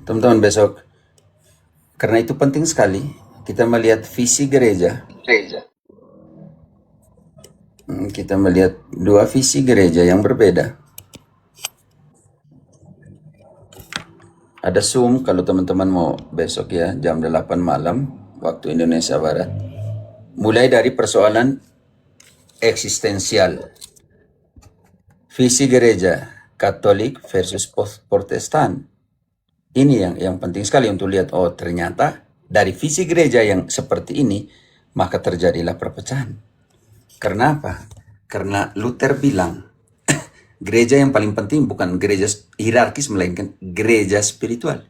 Teman-teman besok, karena itu penting sekali kita melihat visi gereja. Kita melihat dua visi gereja yang berbeda. Ada Zoom kalau teman-teman mau besok ya, jam 8 malam waktu Indonesia Barat. Mulai dari persoalan eksistensial. Visi gereja Katolik versus Protestan. Ini yang penting sekali untuk lihat, oh ternyata dari visi gereja yang seperti ini, maka terjadilah perpecahan. Karena apa? Karena Luther bilang, gereja yang paling penting bukan gereja hierarkis, melainkan gereja spiritual.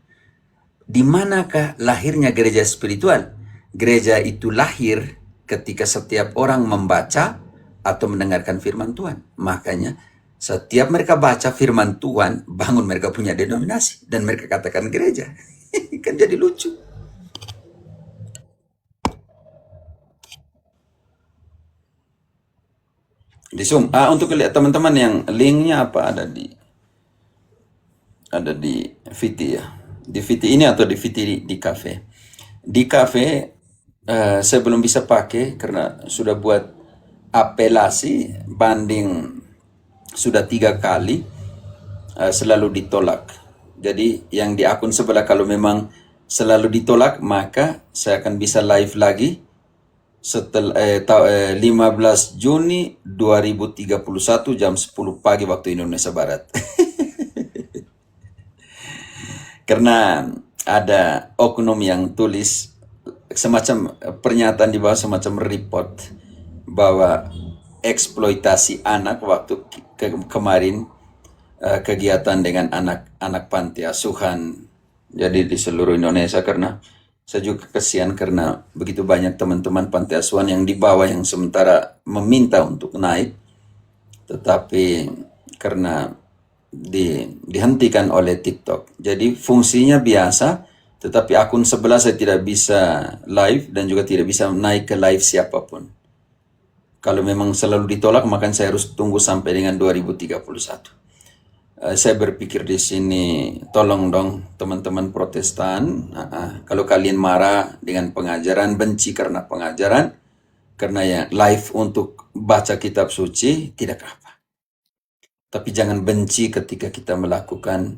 Di manakah lahirnya gereja spiritual? Gereja itu lahir ketika setiap orang membaca atau mendengarkan firman Tuhan. Makanya setiap mereka baca firman Tuhan, bangun mereka punya denominasi. Dan mereka katakan gereja. Kan jadi lucu. Di Zoom. Untuk lihat teman-teman yang linknya apa ada di VT ya. Di VT ini atau di VT di cafe. Di cafe saya belum bisa pakai karena sudah buat apelasi banding sudah 3 kali, selalu ditolak. Jadi yang di akun sebelah kalau memang selalu ditolak, maka saya akan bisa live lagi setelah 15 Juni 2031 jam 10 pagi waktu Indonesia Barat. Karena ada oknum yang tulis semacam pernyataan di bawah, semacam report bahwa eksploitasi anak waktu kemarin kegiatan dengan anak-anak panti asuhan jadi di seluruh Indonesia. Karena saya juga kasihan karena begitu banyak teman-teman panti asuhan yang di bawah yang sementara meminta untuk naik, tetapi karena dihentikan oleh TikTok. Jadi fungsinya biasa, tetapi akun sebelah saya tidak bisa live dan juga tidak bisa naik ke live siapapun. Kalau memang selalu ditolak, maka saya harus tunggu sampai dengan 2031. Saya berpikir di sini, tolong dong teman-teman Protestan, kalau kalian marah dengan pengajaran, benci karena pengajaran, karena ya live untuk baca kitab suci, tidak apa. Tapi jangan benci ketika kita melakukan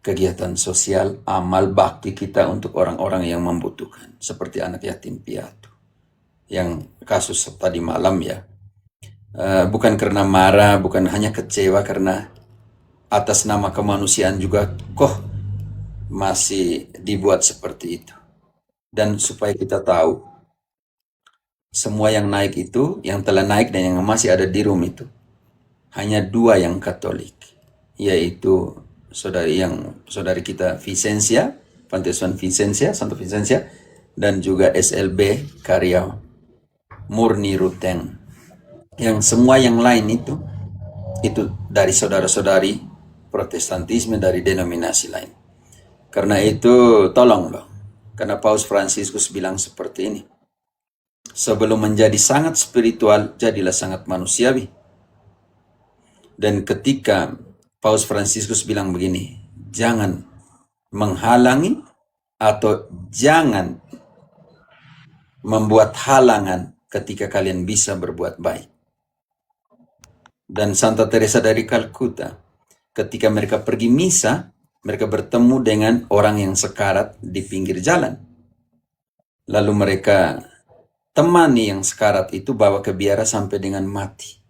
kegiatan sosial, amal bakti kita untuk orang-orang yang membutuhkan, seperti anak yatim piatu. Yang kasus tadi malam ya, bukan karena marah, bukan hanya kecewa, karena atas nama kemanusiaan juga kok masih dibuat seperti itu. Dan supaya kita tahu, semua yang naik itu, yang telah naik dan yang masih ada di room itu, hanya 2 yang Katolik, yaitu saudari kita Vicensia, Panti Asuhan Vicensia, Santo Vicensia, dan juga SLB Karya Murni Ruteng. Yang semua yang lain itu dari saudara-saudari Protestantisme, dari denominasi lain. Karena itu tolong loh, karena Paus Fransiskus bilang seperti ini, sebelum menjadi sangat spiritual, jadilah sangat manusiawi. Dan ketika Paus Fransiskus bilang begini, jangan menghalangi atau jangan membuat halangan ketika kalian bisa berbuat baik. Dan Santa Teresa dari Kalkuta, ketika mereka pergi misa, mereka bertemu dengan orang yang sekarat di pinggir jalan. Lalu mereka temani yang sekarat itu, bawa ke biara sampai dengan mati.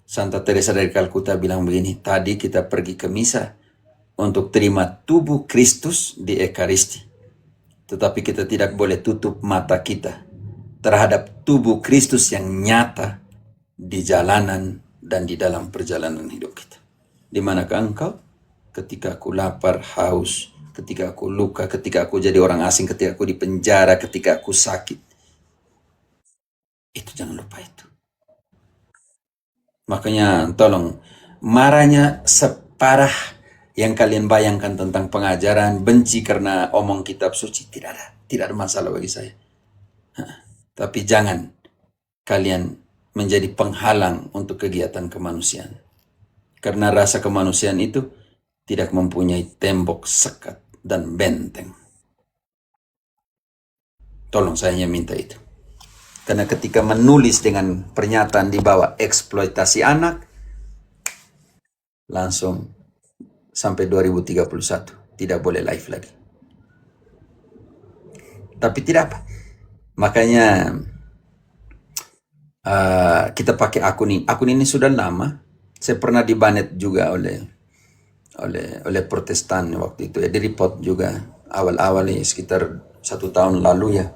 Santa Teresa dari Kalkuta bilang begini, tadi kita pergi ke misa untuk terima tubuh Kristus di Ekaristi. Tetapi kita tidak boleh tutup mata kita terhadap tubuh Kristus yang nyata di jalanan dan di dalam perjalanan hidup kita. Di manakah engkau? Ketika aku lapar, haus, ketika aku luka, ketika aku jadi orang asing, ketika aku di penjara, ketika aku sakit. Itu jangan lupa itu. Makanya tolong, marahnya separah yang kalian bayangkan tentang pengajaran, benci karena omong kitab suci, tidak ada masalah bagi saya. Tapi jangan kalian menjadi penghalang untuk kegiatan kemanusiaan. Karena rasa kemanusiaan itu tidak mempunyai tembok sekat. dan benteng. Tolong saya hanya minta itu. Karena ketika menulis dengan pernyataan di bawah eksploitasi anak, langsung sampai 2031 tidak boleh live lagi. Tapi tidak apa. Makanya kita pakai akun ini. Akun ini sudah lama. Saya pernah dibanet juga oleh Protestan waktu itu. Di report juga awal-awal ini sekitar 1 tahun lalu ya.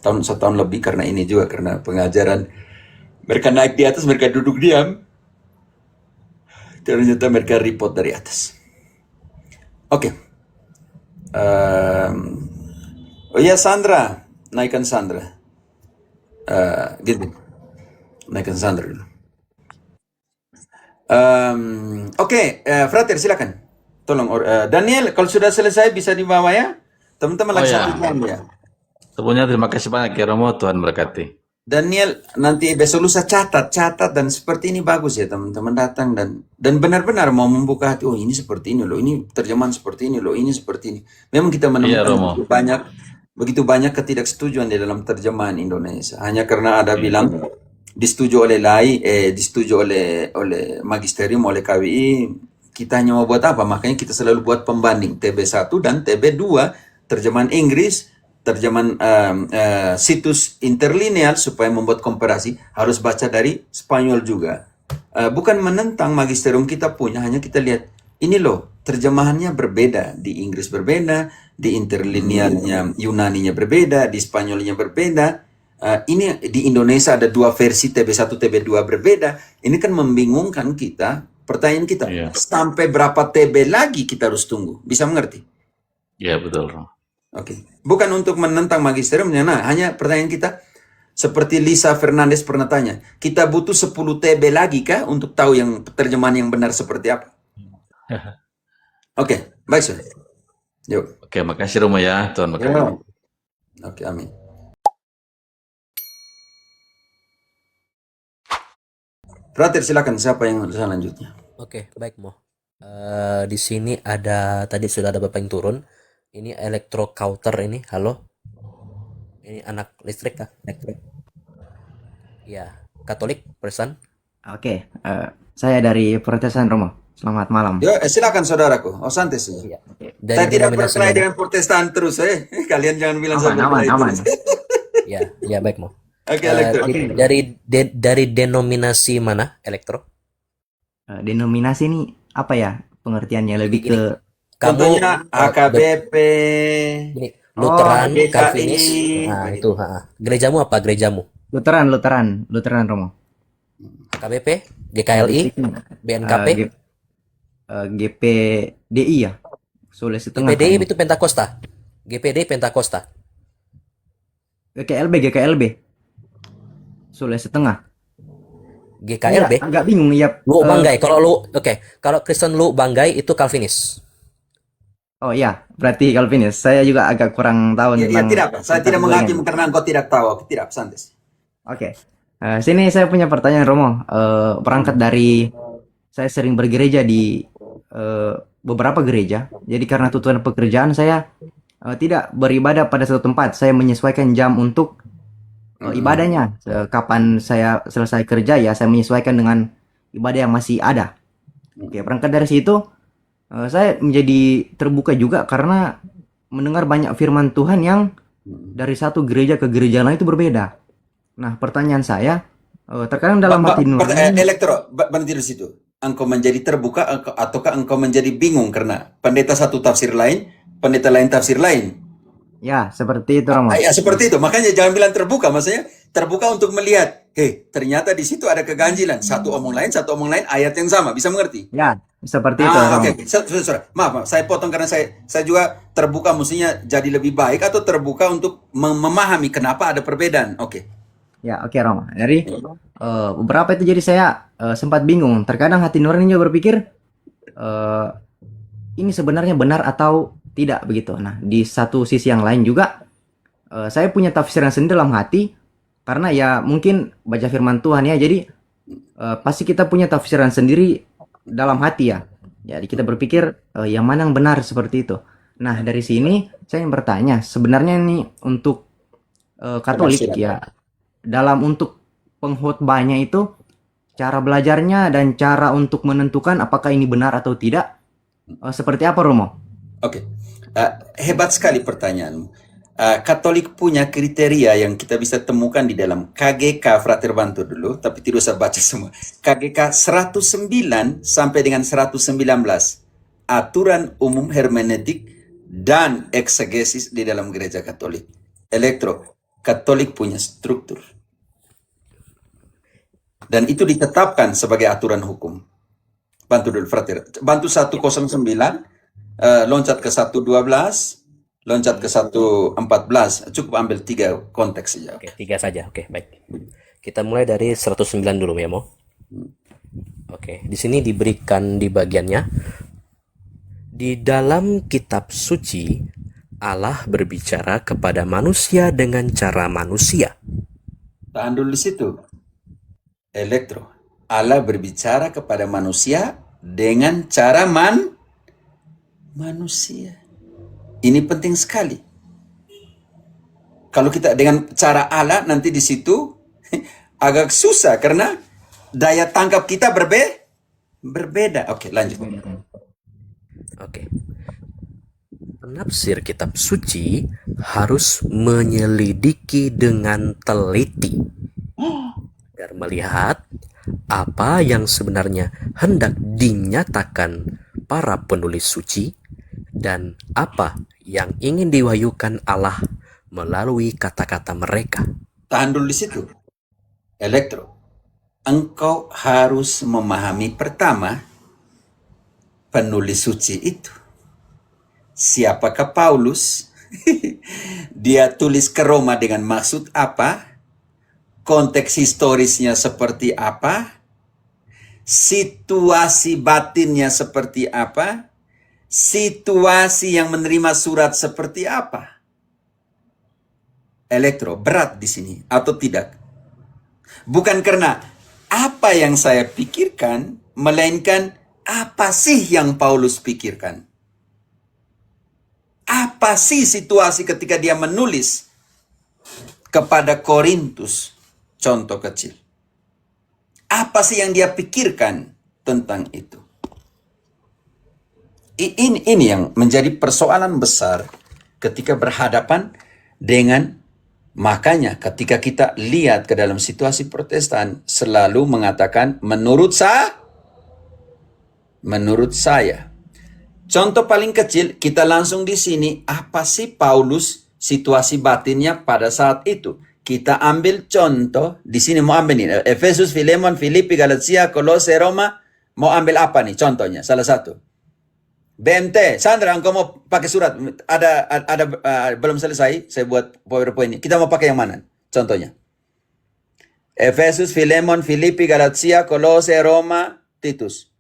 Setahun lebih karena ini juga, karena pengajaran mereka naik di atas, mereka duduk diam, ternyata mereka report dari atas. Oke. Oh ya, Sandra, naikkan Sandra. Gitu, naikkan Sandra dulu. Oke, Frater silakan. Tolong, Daniel, kalau sudah selesai bisa dibawa ya. Teman-teman lagi satu jam ya. Sebelumnya terima kasih banyak ya Romo, Tuhan berkati. Daniel, nanti besok lusa catat dan seperti ini bagus ya teman-teman datang dan benar-benar mau membuka hati. Oh ini seperti ini loh, ini terjemahan seperti ini loh, ini seperti ini. Memang kita menemukan begitu banyak ketidaksetujuan di dalam terjemahan Indonesia. Hanya karena ada bilang disetujui oleh magisterium, oleh KWI, kita hanya mau buat apa? Makanya kita selalu buat pembanding TB1 dan TB2, terjemahan Inggris, terjemahan situs interlineal supaya membuat komparasi, harus baca dari Spanyol juga. Bukan menentang magisterium kita punya, hanya kita lihat, ini loh, terjemahannya berbeda, di Inggris berbeda, di interlinealnya Yunaninya berbeda, di Spanyolnya berbeda. Ini di Indonesia ada 2 versi TB1, TB2 berbeda. Ini kan membingungkan kita. Pertanyaan kita, sampai berapa TB lagi kita harus tunggu? Bisa mengerti? Iya, betul, Romo. Oke. Bukan untuk menentang magisteriumnya, hanya pertanyaan kita, seperti Lisa Fernandez pernah tanya, kita butuh 10 TB lagi kah untuk tahu yang terjemahan yang benar seperti apa? Oke, baik sudah. Yuk. Oke, makasih Romo ya, Tuhan berkati. Oke, amin. Frater, silakan, siapa yang selanjutnya? Oke, baik Mo. Di sini ada, tadi sudah ada Bapak yang turun. Ini Electrocauter ini, halo. Ini anak listrik kah? Elektrik. Ya, Katolik, Protestan. Oke, saya dari Protestan Romo. Selamat malam. Yo, silakan saudaraku. Oh, santai saja. Iya. Saya tidak berkelahi dengan Protestan terus, Kalian jangan bilang saya berkelahi terus. Ya, baik Mo. Oke, elektro. Dari denominasi mana elektro? Denominasi ini apa ya pengertiannya, lebih ke contohnya HKBP, Lutheran, GKI, Calvinis. Nah, itu, Gerejamu apa gerejamu? Lutheran Romo. HKBP, GKLI, BNKP, GPDI ya. Sulawesi Tengah. GPDI itu Pentakosta. GPD Pentakosta. GKLB. Sulawesi Tengah. GKLB. Agak bingung ya. Lu Banggai. Kalau Kristen Lu Banggai itu Calvinis. Oh iya, berarti Calvinis. Saya juga agak kurang tahu tentang. Tidak apa. Saya tidak menghakimi karena engkau tidak tahu. Tidak, santai. Oke. Sini saya punya pertanyaan Romo. Berangkat dari saya sering bergereja di beberapa gereja. Jadi karena tuntutan pekerjaan saya tidak beribadah pada satu tempat. Saya menyesuaikan jam untuk ibadahnya. Kapan saya selesai kerja ya saya menyesuaikan dengan ibadah yang masih ada. Oke, berangkat dari situ saya menjadi terbuka juga karena mendengar banyak firman Tuhan yang dari satu gereja ke gereja lain itu berbeda. Nah, pertanyaan saya, terkadang dalam hati nurani. Elektro, berhenti di situ. Engkau menjadi terbuka ataukah engkau menjadi bingung karena pendeta satu tafsir lain, pendeta lain tafsir lain? Ya, seperti itu Romo. Ya, seperti itu. Makanya jangan bilang terbuka, maksudnya terbuka untuk melihat, ternyata di situ ada keganjilan. Satu omong lain, ayat yang sama. Bisa mengerti? Ya, seperti itu Romo. Oke. Maaf, saya potong karena saya juga terbuka, mestinya jadi lebih baik atau terbuka untuk memahami kenapa ada perbedaan. Oke. Ya, oke Romo. Jadi beberapa itu jadi saya sempat bingung. Terkadang hati nurani juga berpikir ini sebenarnya benar atau tidak begitu. Nah, di satu sisi yang lain juga saya punya tafsiran sendiri dalam hati karena ya mungkin baca firman Tuhan ya. Jadi pasti kita punya tafsiran sendiri dalam hati ya. Jadi kita berpikir yang mana yang benar seperti itu. Nah, dari sini saya ingin bertanya, sebenarnya ini untuk Katolik Penafsiran. ya, dalam untuk pengkhotbahnya itu cara belajarnya dan cara untuk menentukan apakah ini benar atau tidak, seperti apa Romo? Oke. Hebat sekali pertanyaanmu. Katolik punya kriteria yang kita bisa temukan di dalam KGK, Frater bantu dulu, tapi tidak usah baca semua. KGK 109 sampai dengan 119. Aturan umum hermeneutik dan eksegesis di dalam gereja Katolik. Katolik punya struktur. Dan itu ditetapkan sebagai aturan hukum. Bantu dulu, Frater. Bantu 109, loncat ke 112, loncat ke 114. Cukup ambil 3 konteks saja. Oke, 3 saja. Oke, baik. Kita mulai dari 109 dulu ya, Mo. Oke, di sini diberikan di bagiannya, di dalam kitab suci Allah berbicara kepada manusia dengan cara manusia. Tahan dulu di situ. Allah berbicara kepada manusia dengan cara manusia. Ini penting sekali. Kalau kita dengan cara Allah nanti di situ agak susah karena daya tangkap kita berbeda. Oke, lanjut. Oke. Penafsir kitab suci harus menyelidiki dengan teliti agar melihat apa yang sebenarnya hendak dinyatakan para penulis suci dan apa yang ingin diwahyukan Allah melalui kata-kata mereka. Tahan dulu di situ. Engkau harus memahami pertama penulis suci itu. Siapakah Paulus? Dia tulis ke Roma dengan maksud apa? Konteks historisnya seperti apa? Situasi batinnya seperti apa? Situasi yang menerima surat seperti apa? Berat di sini atau tidak? Bukan karena apa yang saya pikirkan, melainkan apa sih yang Paulus pikirkan? Apa sih situasi ketika dia menulis kepada Korintus? Contoh kecil. Apa sih yang dia pikirkan tentang itu? Ini yang menjadi persoalan besar ketika berhadapan dengan, makanya ketika kita lihat ke dalam situasi Protestan selalu mengatakan menurut saya. Contoh paling kecil, kita langsung di sini, apa sih Paulus situasi batinnya pada saat itu? Kita ambil contoh, di sini mau ambil nih, Efesus, Filemon, Filipi, Galatia, Kolose, Roma, mau ambil apa nih contohnya? Salah satu. BMT, Sandra, engkau mau pakai surat, ada belum selesai, saya buat PowerPoint ini. Kita mau pakai yang mana? Contohnya. Efesus, Filemon, Filipi, Galatia, Kolose, Roma, Titus.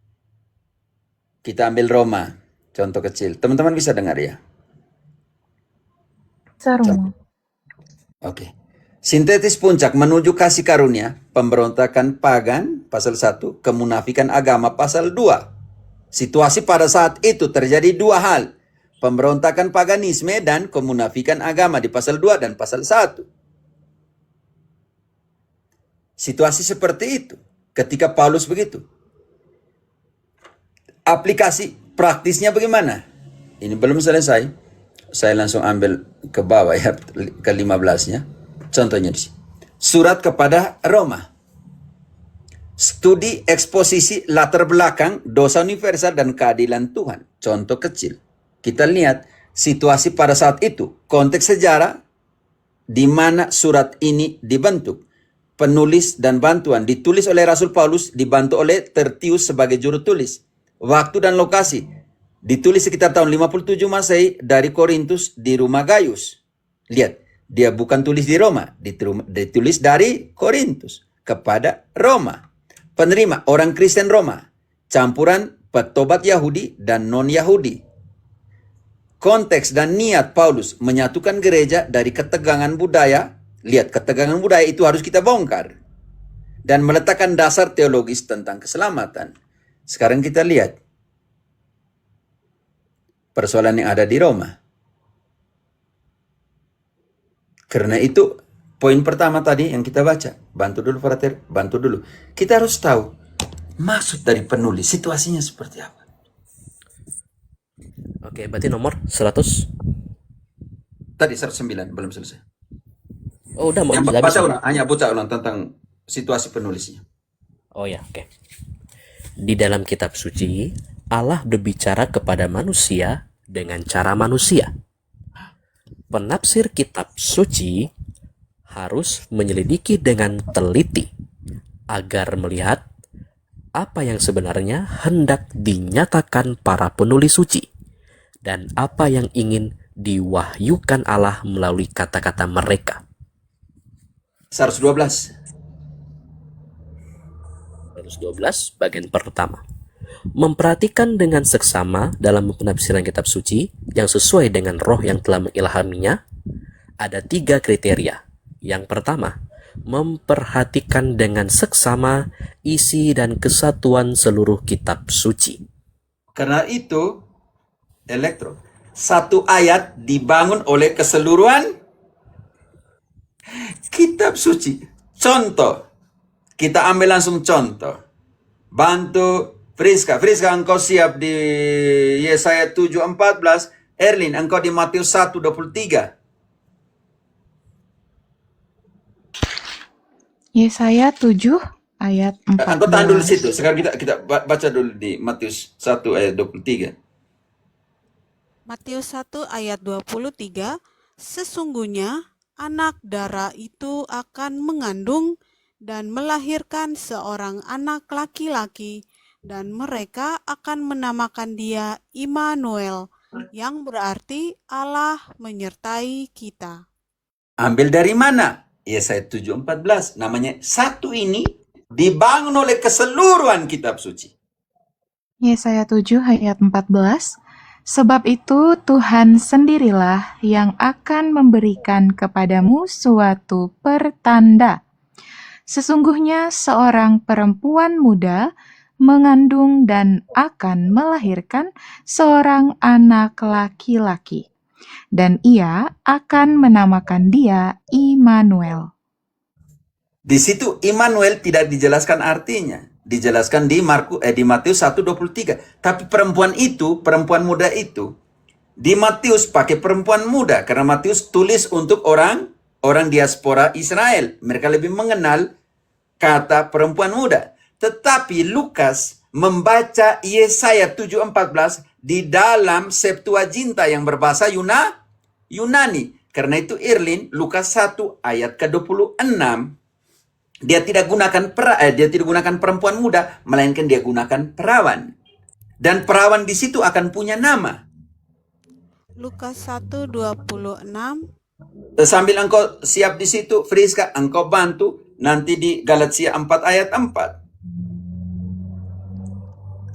Kita ambil Roma, contoh kecil. Teman-teman bisa dengar ya? Sarung. Oke. Sintetis puncak menuju kasih karunia, pemberontakan pagan, pasal 1, kemunafikan agama, pasal 2. Situasi pada saat itu terjadi 2 hal. Pemberontakan paganisme dan kemunafikan agama di pasal 2 dan pasal 1. Situasi seperti itu ketika Paulus begitu. Aplikasi praktisnya bagaimana? Ini belum selesai. Saya langsung ambil ke bawah ya, ke 15-nya. Contohnya di sini. Surat kepada Roma. Studi eksposisi latar belakang dosa universal dan keadilan Tuhan. Contoh kecil. Kita lihat situasi pada saat itu. Konteks sejarah di mana surat ini dibentuk. Penulis dan bantuan ditulis oleh Rasul Paulus, dibantu oleh Tertius sebagai juru tulis. Waktu dan lokasi ditulis sekitar tahun 57 Masehi dari Korintus di rumah Gaius. Lihat, dia bukan tulis di Roma, ditulis dari Korintus kepada Roma. Penerima orang Kristen Roma, campuran petobat Yahudi dan non-Yahudi. Konteks dan niat Paulus menyatukan gereja dari ketegangan budaya. Lihat, ketegangan budaya itu harus kita bongkar. Dan meletakkan dasar teologis tentang keselamatan. Sekarang kita lihat. persoalan yang ada di Roma. Karena itu poin pertama tadi yang kita baca. Bantu dulu frater, bantu dulu. Kita harus tahu maksud dari penulis, situasinya seperti apa. Oke, berarti nomor 100. Tadi 109 belum selesai. Oh, udah mau Yang habis. baca ulang, hanya baca ulang tentang situasi penulisnya. Oh ya, oke. Di dalam kitab suci, Allah berbicara kepada manusia dengan cara manusia. Penafsir kitab suci harus menyelidiki dengan teliti agar melihat apa yang sebenarnya hendak dinyatakan para penulis suci dan apa yang ingin diwahyukan Allah melalui kata-kata mereka. 112. 112 bagian pertama. Memperhatikan dengan seksama dalam penafsiran kitab suci yang sesuai dengan roh yang telah mengilhaminya, ada 3 kriteria. Yang pertama, memperhatikan dengan seksama isi dan kesatuan seluruh kitab suci. Karena itu, elektro, satu ayat dibangun oleh keseluruhan kitab suci. Contoh, kita ambil langsung contoh. Bantu Friska, engkau siap di Yesaya 7:14. Erlin, engkau di Matius 1:23. Yesaya 7 ayat Engkau tahan dulu 14. situ. Sekarang kita baca dulu di Matius 1 ayat 23. Matius 1 ayat 23, sesungguhnya anak dara itu akan mengandung dan melahirkan seorang anak laki-laki, dan mereka akan menamakan dia Immanuel, yang berarti Allah menyertai kita. Ambil dari mana? Yesaya 7:14. Namanya satu ini dibangun oleh keseluruhan kitab suci. Yesaya 7 ayat 14. Sebab itu Tuhan sendirilah yang akan memberikan kepadamu suatu pertanda. Sesungguhnya seorang perempuan muda mengandung dan akan melahirkan seorang anak laki-laki, dan ia akan menamakan dia Immanuel. Di situ Immanuel tidak dijelaskan artinya. Dijelaskan di Matius 1:23. Tapi perempuan muda itu, di Matius pakai perempuan muda karena Matius tulis untuk orang diaspora Israel. Mereka lebih mengenal kata perempuan muda. Tetapi Lukas membaca Yesaya 7:14 di dalam Septuaginta yang berbahasa Yunani. Karena itu Irlin, Lukas 1 ayat ke-26, dia tidak gunakan perempuan muda, melainkan dia gunakan perawan. Dan perawan di situ akan punya nama. Lukas 1:26. Sambil engkau siap di situ, Friska, engkau bantu nanti di Galatia 4 ayat 4.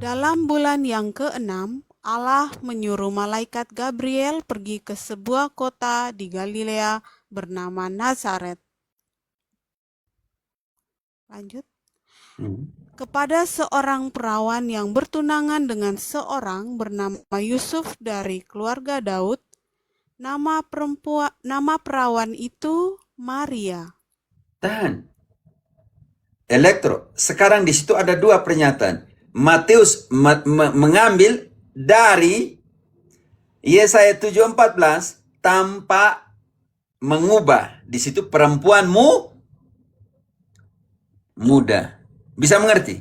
Dalam bulan yang ke-6, Allah menyuruh malaikat Gabriel pergi ke sebuah kota di Galilea bernama Nazaret. Lanjut. Kepada seorang perawan yang bertunangan dengan seorang bernama Yusuf dari keluarga Daud. Nama perawan itu Maria. Tahan. Elektro, sekarang di situ ada 2 pernyataan. Matius mengambil dari Yesaya 7:14 tanpa mengubah. Di situ perempuan muda. Bisa mengerti?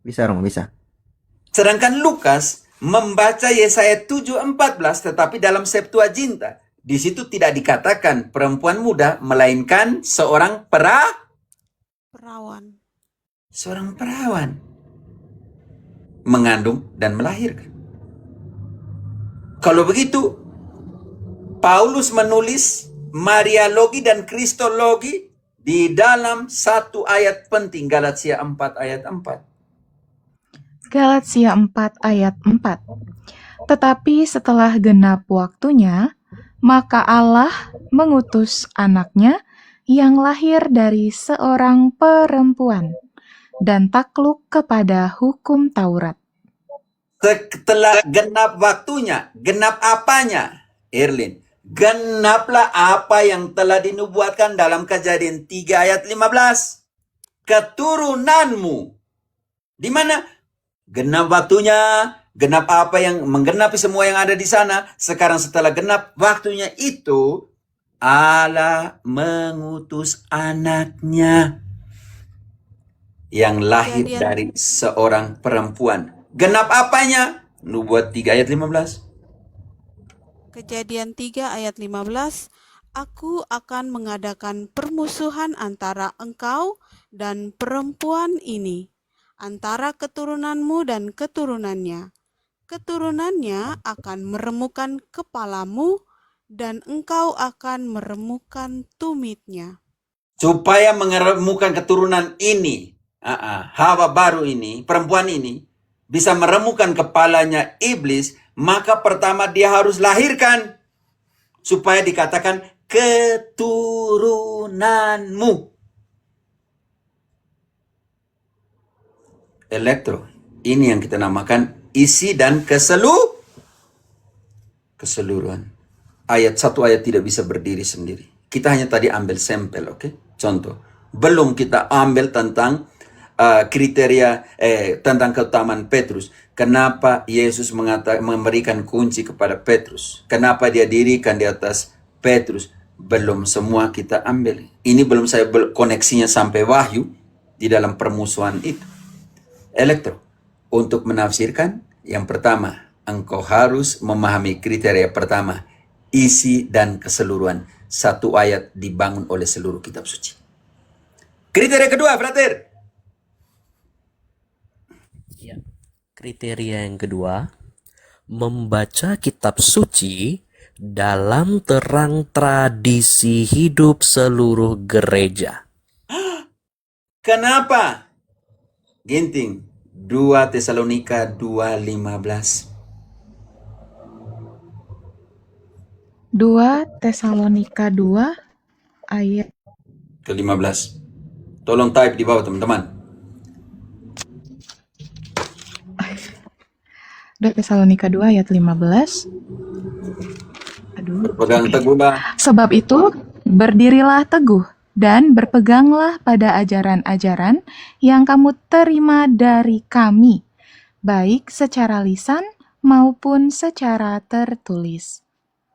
Bisa, Romo, bisa. Sedangkan Lukas membaca Yesaya 7:14 tetapi dalam Septuaginta. Di situ tidak dikatakan perempuan muda, melainkan seorang Perawan. seorang perawan mengandung dan melahirkan. Kalau begitu, Paulus menulis Mariologi dan Kristologi di dalam satu ayat penting, Galatia 4 ayat 4. Galatia 4 ayat 4. Tetapi setelah genap waktunya, maka Allah mengutus anaknya yang lahir dari seorang perempuan dan takluk kepada hukum Taurat. Setelah genap waktunya, genap apanya? Erlin, genaplah apa yang telah dinubuatkan dalam Kejadian 3 ayat 15. Keturunanmu. Di mana? Genap waktunya, genap apa yang menggenapi semua yang ada di sana. Sekarang setelah genap waktunya itu, Allah mengutus anaknya yang lahir Kejadian dari seorang perempuan. Genap apanya? Nubuat 3 ayat 15. Kejadian 3 ayat 15, Aku akan mengadakan permusuhan antara engkau dan perempuan ini, antara keturunanmu dan keturunannya. Keturunannya akan meremukkan kepalamu, dan engkau akan meremukkan tumitnya. Supaya mengeremukkan keturunan ini, Hawa baru ini, perempuan ini, bisa meremukkan kepalanya iblis, maka pertama dia harus lahirkan. Supaya dikatakan keturunanmu. Elektro. Ini yang kita namakan isi dan keseluruhan. Ayat satu ayat tidak bisa berdiri sendiri. Kita hanya tadi ambil sampel, oke? Contoh. Belum kita ambil tentang kriteria tentang keutamaan Petrus. Kenapa Yesus memberikan kunci kepada Petrus? Kenapa dia dirikan di atas Petrus? Belum semua kita ambil. Ini belum saya koneksinya sampai Wahyu di dalam permusuhan itu. Elektro. Untuk menafsirkan, yang pertama, engkau harus memahami kriteria pertama, isi dan keseluruhan. Satu ayat dibangun oleh seluruh kitab suci. Kriteria kedua, frater. Ya. Kriteria yang kedua, membaca kitab suci dalam terang tradisi hidup seluruh gereja. Kenapa? Ginting, 2 Tesalonika 2:15. 2 Tesalonika 2 ayat ke-15. Tolong type di bawah, teman-teman. 2 Tesalonika 2 ayat 15. Aduh. Berpegang teguhlah. Sebab itu, berdirilah teguh dan berpeganglah pada ajaran-ajaran yang kamu terima dari kami, baik secara lisan maupun secara tertulis.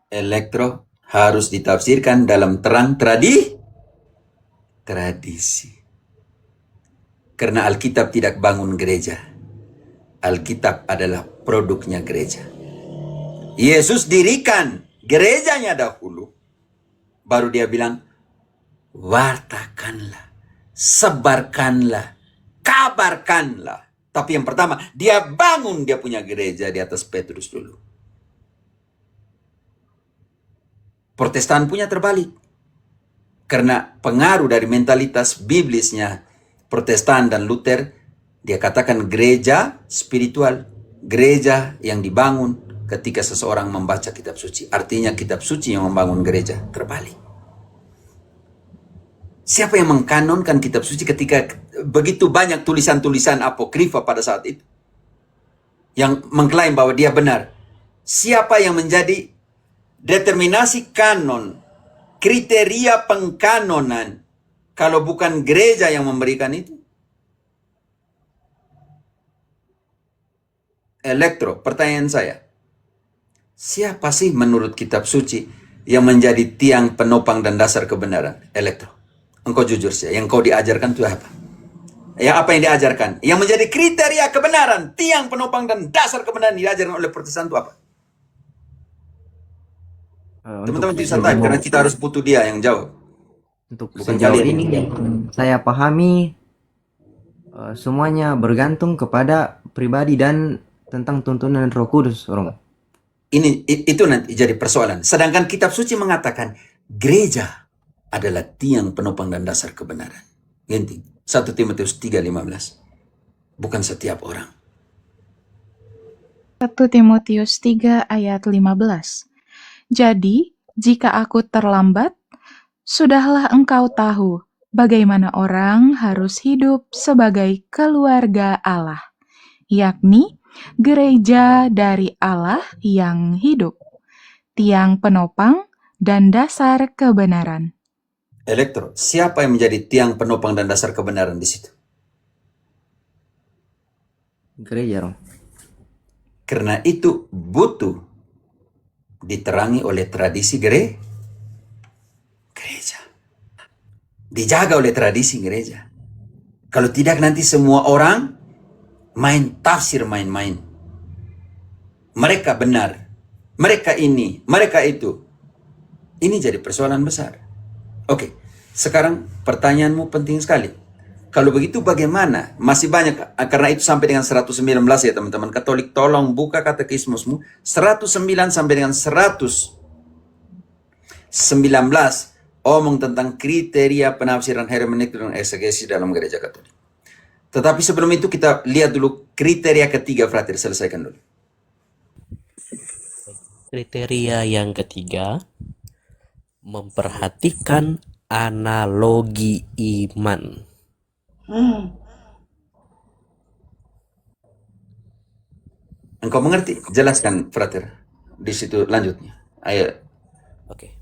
Elektro harus ditafsirkan dalam terang tradisi. Karena Alkitab tidak bangun gereja. Alkitab adalah produknya gereja. Yesus dirikan gerejanya dahulu. Baru dia bilang, wartakanlah, sebarkanlah, kabarkanlah. Tapi yang pertama, dia bangun dia punya gereja di atas Petrus dulu. Protestan punya terbalik. Karena pengaruh dari mentalitas biblisnya Protestan dan Luther, dia katakan gereja spiritual, gereja yang dibangun ketika seseorang membaca kitab suci. Artinya kitab suci yang membangun gereja, terbalik. Siapa yang mengkanonkan kitab suci ketika begitu banyak tulisan-tulisan apokrifa pada saat itu? Yang mengklaim bahwa dia benar. Siapa yang menjadi determinasi kanon, kriteria pengkanonan, kalau bukan gereja yang memberikan itu? Elektro, pertanyaan saya. Siapa sih menurut kitab suci yang menjadi tiang penopang dan dasar kebenaran? Elektro. Engkau jujur sih, yang kau diajarkan itu apa? Ya, apa yang diajarkan? Yang menjadi kriteria kebenaran, tiang penopang dan dasar kebenaran diajarkan oleh Protestan itu apa? Teman-teman bisa type, karena kita harus butuh dia yang jawab. Untuk Bukan sejauh kalian ini yang saya pahami semuanya bergantung kepada pribadi dan tentang tuntunan Roh Kudus, Romo. itu nanti jadi persoalan. Sedangkan kitab suci mengatakan gereja adalah tiang penopang dan dasar kebenaran. Genting. 1 Timotius 3:15. Bukan setiap orang. 1 Timotius 3 ayat 15. Jadi, jika aku terlambat, sudahlah engkau tahu bagaimana orang harus hidup sebagai keluarga Allah, yakni gereja dari Allah yang hidup, tiang penopang dan dasar kebenaran. Elektro, siapa yang menjadi tiang penopang dan dasar kebenaran di situ? Gereja, Romo. Karena itu butuh diterangi oleh tradisi gereja. Dijaga oleh tradisi gereja. Kalau tidak nanti semua orang main tafsir main-main. Mereka benar, mereka ini, mereka itu. Ini jadi persoalan besar. Oke, sekarang pertanyaanmu penting sekali. Kalau begitu bagaimana? Masih banyak, karena itu sampai dengan 119 ya teman-teman Katolik. Tolong buka katekismusmu. 109 sampai dengan 119 omong tentang kriteria penafsiran hermeneutik dan eksegesi dalam gereja Katolik. Tetapi sebelum itu kita lihat dulu kriteria ketiga, Frater. Selesaikan dulu. Kriteria yang ketiga, memperhatikan analogi iman. Engkau mengerti? Jelaskan, Frater. Di situ lanjutnya. Ayo. Oke.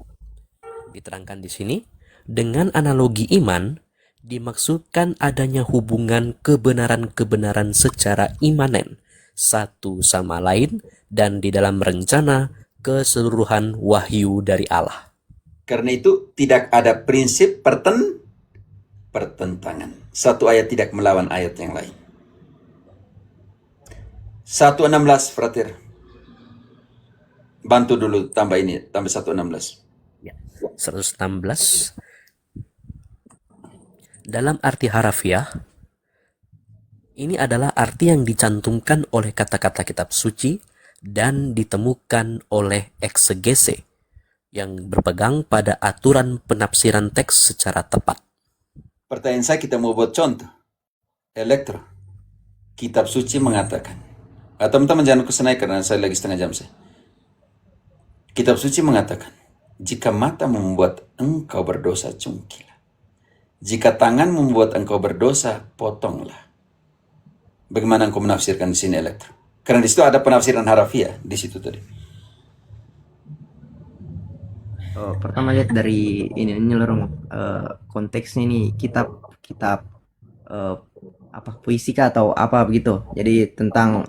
Diterangkan di sini, dengan analogi iman dimaksudkan adanya hubungan kebenaran-kebenaran secara imanen satu sama lain dan di dalam rencana keseluruhan wahyu dari Allah. Karena itu tidak ada prinsip pertentangan. Satu ayat tidak melawan ayat yang lain. 116, Frater. Bantu dulu tambah ini, tambah 116. Ya, 116. Dalam arti harafiah, ini adalah arti yang dicantumkan oleh kata-kata kitab suci dan ditemukan oleh eksegese yang berpegang pada aturan penafsiran teks secara tepat. Pertanyaan saya, kita mau buat contoh. Elektro. Kitab suci mengatakan. Teman-teman jangan kesenai karena saya lagi setengah jam saya. Kitab suci mengatakan, jika mata membuat engkau berdosa, cungkilah. Jika tangan membuat engkau berdosa, potonglah. Bagaimana engkau menafsirkan di sini, Elektro? Karena di situ ada penafsiran harafiah di situ tadi. Pertama lihat dari ini Romo. Konteksnya ini kitab apa puisi kah atau apa begitu. Jadi tentang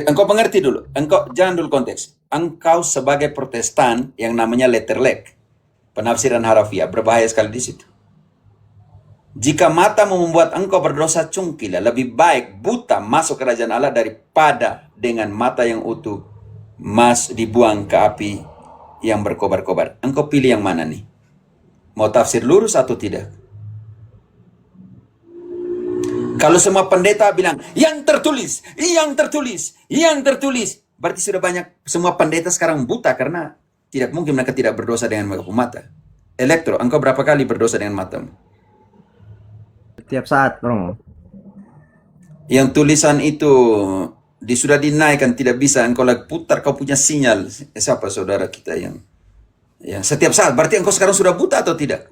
Engkau mengerti dulu. Engkau jangan dulu konteks. Engkau sebagai Protestan yang namanya letterlek, penafsiran harafiah, berbahaya sekali di situ. Jika matamu membuat engkau berdosa, cungkilah. Lebih baik buta masuk kerajaan Allah daripada dengan mata yang utuh dibuang ke api yang berkobar-kobar. Engkau pilih yang mana nih? Mau tafsir lurus atau tidak? Kalau semua pendeta bilang, yang tertulis, berarti sudah banyak, semua pendeta sekarang buta karena tidak mungkin mereka tidak berdosa dengan mata. Elektro, engkau berapa kali berdosa dengan matamu? setiap saat, Romo. Yang tulisan itu sudah dinaikkan, tidak bisa, engkau lagi putar, kau punya sinyal. Siapa saudara kita yang setiap saat, berarti engkau sekarang sudah buta atau tidak?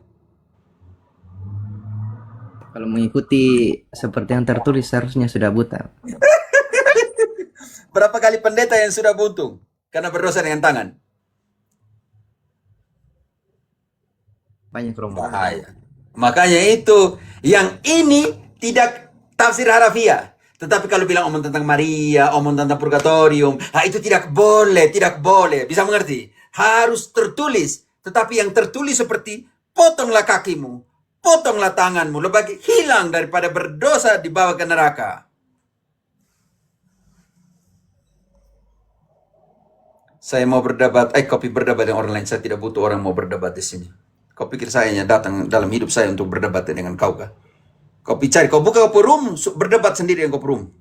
Kalau mengikuti seperti yang tertulis seharusnya sudah buta. Berapa kali pendeta yang sudah buntung karena berdosa dengan tangan? Banyak, Romo. Bahaya. Makanya itu, yang ini tidak tafsir harafiah. Tetapi kalau bilang omong tentang Maria, omong tentang purgatorium, itu tidak boleh. Bisa mengerti? Harus tertulis. Tetapi yang tertulis seperti, potonglah kakimu, potonglah tanganmu, lebih hilang daripada berdosa dibawa ke neraka. Saya mau berdebat, kopi berdebat dengan orang lain. Saya tidak butuh orang mau berdebat di sini. Kau pikir saya hanya datang dalam hidup saya untuk berdebat dengan kau kah? Kau cari, kau buka kau room, berdebat sendiri yang kau room.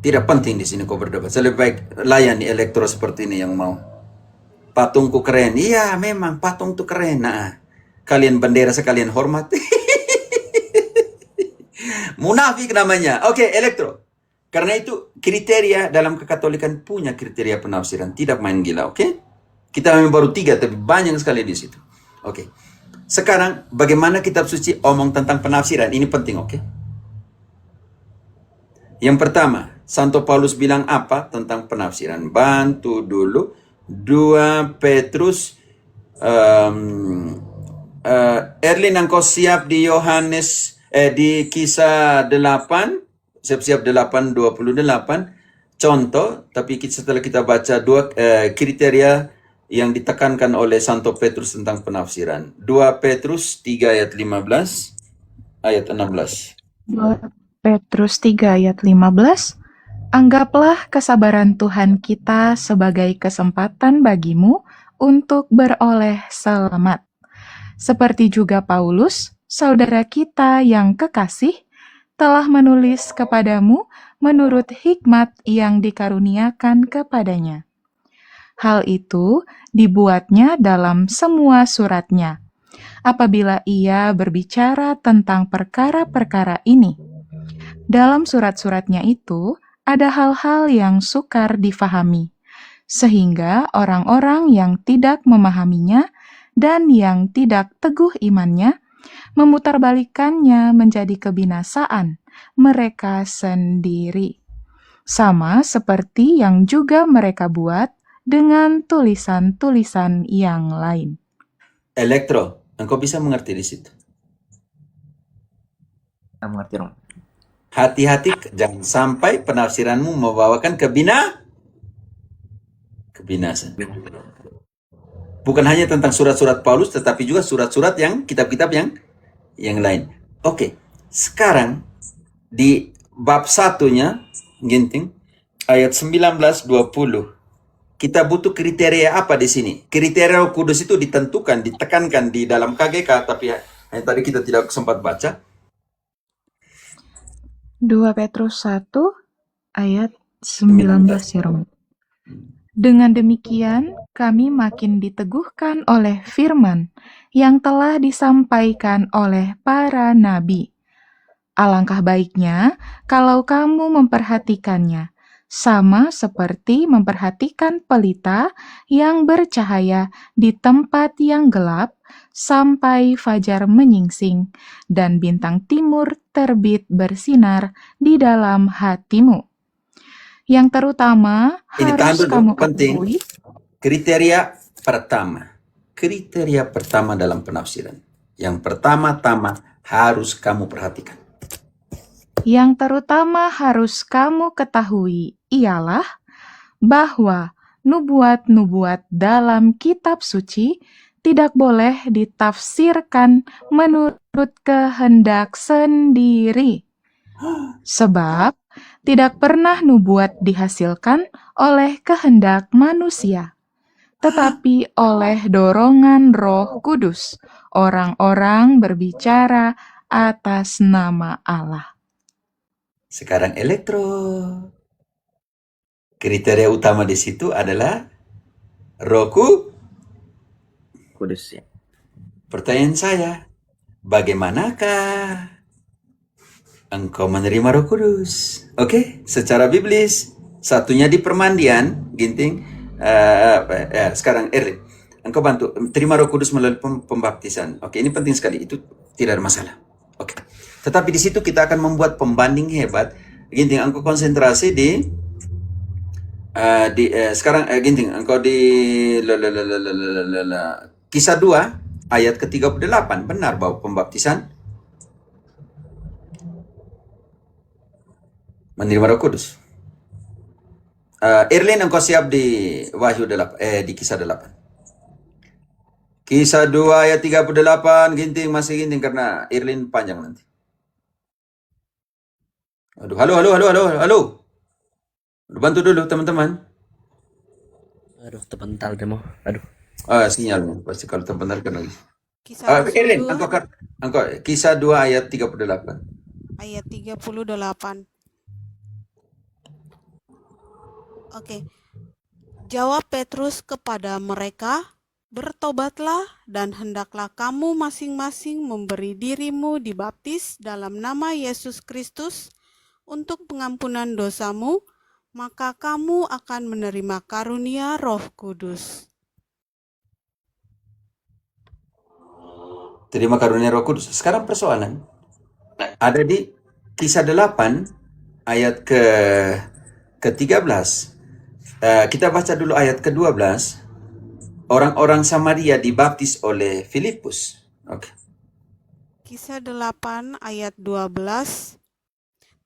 Tidak penting di sini kau berdebat. Saya lebih baik layani elektro seperti ini yang mau. Patungku keren. Iya, memang patung itu keren. Nah, kalian bendera sekalian hormat. Munafik namanya. Oke, elektro. Karena itu kriteria dalam kekatolikan punya kriteria penafsiran. Tidak main gila, oke? Kita memang baru 3, tapi banyak sekali di situ. Oke. Sekarang, bagaimana kitab suci omong tentang penafsiran? Ini penting, oke? Yang pertama, Santo Paulus bilang apa tentang penafsiran? Bantu dulu 2 Petrus. Erlin, engkau siap di Yohanes di Kisah 8, siap-siap 8:28. Contoh, tapi setelah kita baca dua kriteria yang ditekankan oleh Santo Petrus tentang penafsiran. 2 Petrus 3 ayat 15, ayat 16. 2 Petrus 3 ayat 15. Anggaplah kesabaran Tuhan kita sebagai kesempatan bagimu untuk beroleh selamat. Seperti juga Paulus, saudara kita yang kekasih, telah menulis kepadamu menurut hikmat yang dikaruniakan kepadanya. Hal itu dibuatnya dalam semua suratnya, apabila ia berbicara tentang perkara-perkara ini. Dalam surat-suratnya itu, ada hal-hal yang sukar difahami, sehingga orang-orang yang tidak memahaminya dan yang tidak teguh imannya memutarbalikannya menjadi kebinasaan mereka sendiri. Sama seperti yang juga mereka buat dengan tulisan-tulisan yang lain. Elektro, engkau bisa mengerti di situ. Saya mengerti, Romo. Hati-hati, jangan sampai penafsiranmu membawakan kebinasan. Bukan hanya tentang surat-surat Paulus, tetapi juga surat-surat yang kitab-kitab yang lain. Oke, sekarang di bab satunya, Ginting, ayat 19-20. Kita butuh kriteria apa di sini? Kriteria Roh Kudus itu ditentukan, ditekankan di dalam KGK, tapi tadi kita tidak sempat baca. 2 Petrus 1 ayat 19 ya Romo. Dengan demikian, kami makin diteguhkan oleh firman yang telah disampaikan oleh para nabi. Alangkah baiknya kalau kamu memperhatikannya, sama seperti memperhatikan pelita yang bercahaya di tempat yang gelap sampai fajar menyingsing dan bintang timur terbit bersinar di dalam hatimu. Yang terutama Ini tahan harus dulu, kamu penting. ketahui. Kriteria pertama dalam penafsiran. Yang pertama-tama harus kamu perhatikan. Yang terutama harus kamu ketahui ialah bahwa nubuat-nubuat dalam kitab suci tidak boleh ditafsirkan menurut kehendak sendiri. Sebab tidak pernah nubuat dihasilkan oleh kehendak manusia, tetapi oleh dorongan Roh Kudus, orang-orang berbicara atas nama Allah. Sekarang elektro. Kriteria utama di situ adalah Roh Kudus ya. Pertanyaan saya, bagaimanakah engkau menerima Roh Kudus? Oke, secara biblis, satunya di permandian, Ginting. Sekarang Erlin, engkau bantu terima Roh Kudus melalui pembaptisan. Oke, ini penting sekali, itu tidak ada masalah. Oke, tetapi di situ kita akan membuat pembanding hebat. Ginting, engkau konsentrasi sekarang Ginting, engkau di Kisah 2 ayat ke-38, benar bahwa pembaptisan menerima Roh Kudus. Erlin, engkau siap di Wahyu 8, di Kisah 8. Kisah 2 ayat 38, Ginting masih Ginting karena Erlin panjang nanti. Aduh, halo. Bantu dulu teman-teman. Aduh, terpental demo. Aduh. Sinyalnya pasti kalau terbentar kan lagi. Kisah Erlin, Rasul 2 engkau Kisah 2 ayat 38. ayat 38. Oke. Jawab Petrus kepada mereka, "Bertobatlah dan hendaklah kamu masing-masing memberi dirimu dibaptis dalam nama Yesus Kristus untuk pengampunan dosamu, maka kamu akan menerima karunia Roh Kudus." Terima karunia Roh Kudus. Sekarang persoalan ada di Kisah 8 ayat ke-13. Kita baca dulu ayat ke-12. Orang-orang Samaria dibaptis oleh Filipus. Oke. Kisah 8 ayat 12.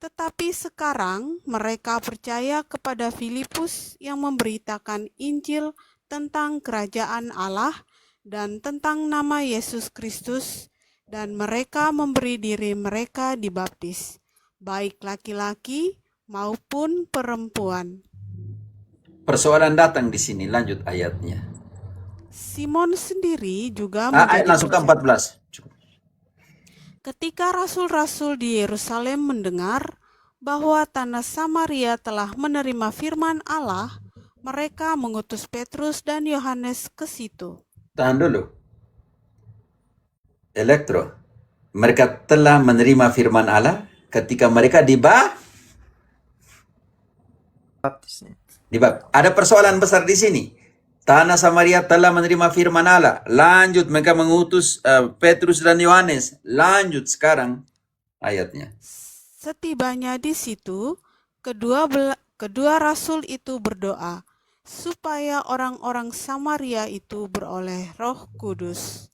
Tetapi sekarang mereka percaya kepada Filipus yang memberitakan Injil tentang kerajaan Allah dan tentang nama Yesus Kristus, dan mereka memberi diri mereka dibaptis, baik laki-laki maupun perempuan. Persoalan datang di sini, lanjut ayatnya. Simon sendiri juga Ayat menjadi langsung ke 14. Cukup. Ketika rasul-rasul di Yerusalem mendengar bahwa tanah Samaria telah menerima firman Allah, mereka mengutus Petrus dan Yohanes ke situ. Tahan dulu. Elektro. Mereka telah menerima firman Allah ketika mereka Baptisnya. Ada persoalan besar di sini. Tanah Samaria telah menerima firman Allah. Lanjut, mereka mengutus Petrus dan Yohanes. Lanjut sekarang ayatnya. Setibanya di situ, kedua rasul itu berdoa supaya orang-orang Samaria itu beroleh Roh Kudus.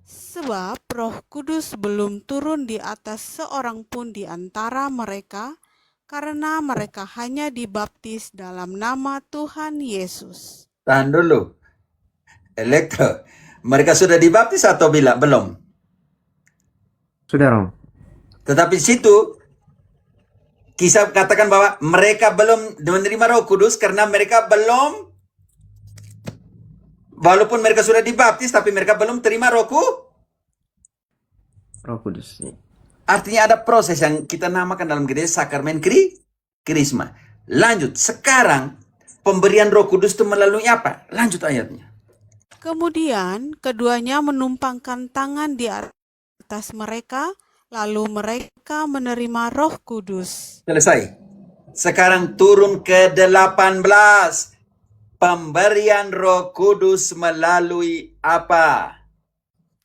Sebab Roh Kudus belum turun di atas seorang pun di antara mereka, karena mereka hanya dibaptis dalam nama Tuhan Yesus. Tahan dulu. Elektro. Mereka sudah dibaptis atau belum? Sudah, Romo. Tetapi situ kisah katakan bahwa mereka belum menerima Roh Kudus karena mereka belum, walaupun mereka sudah dibaptis tapi mereka belum terima Roh Kudus. Artinya ada proses yang kita namakan dalam gereja sakramen krisma. Lanjut, sekarang pemberian Roh Kudus itu melalui apa? Lanjut ayatnya. Kemudian keduanya menumpangkan tangan di atas mereka, lalu mereka menerima Roh Kudus. Selesai. Sekarang turun ke 18. Pemberian Roh Kudus melalui apa?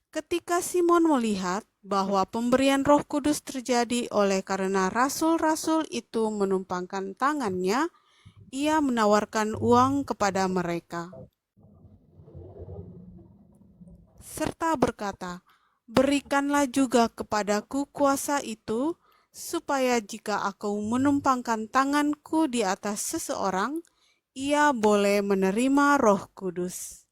Ketika Simon melihat bahwa pemberian Roh Kudus terjadi oleh karena rasul-rasul itu menumpangkan tangannya, ia menawarkan uang kepada mereka, serta berkata, "Berikanlah juga kepadaku kuasa itu, supaya jika aku menumpangkan tanganku di atas seseorang, ia boleh menerima Roh Kudus."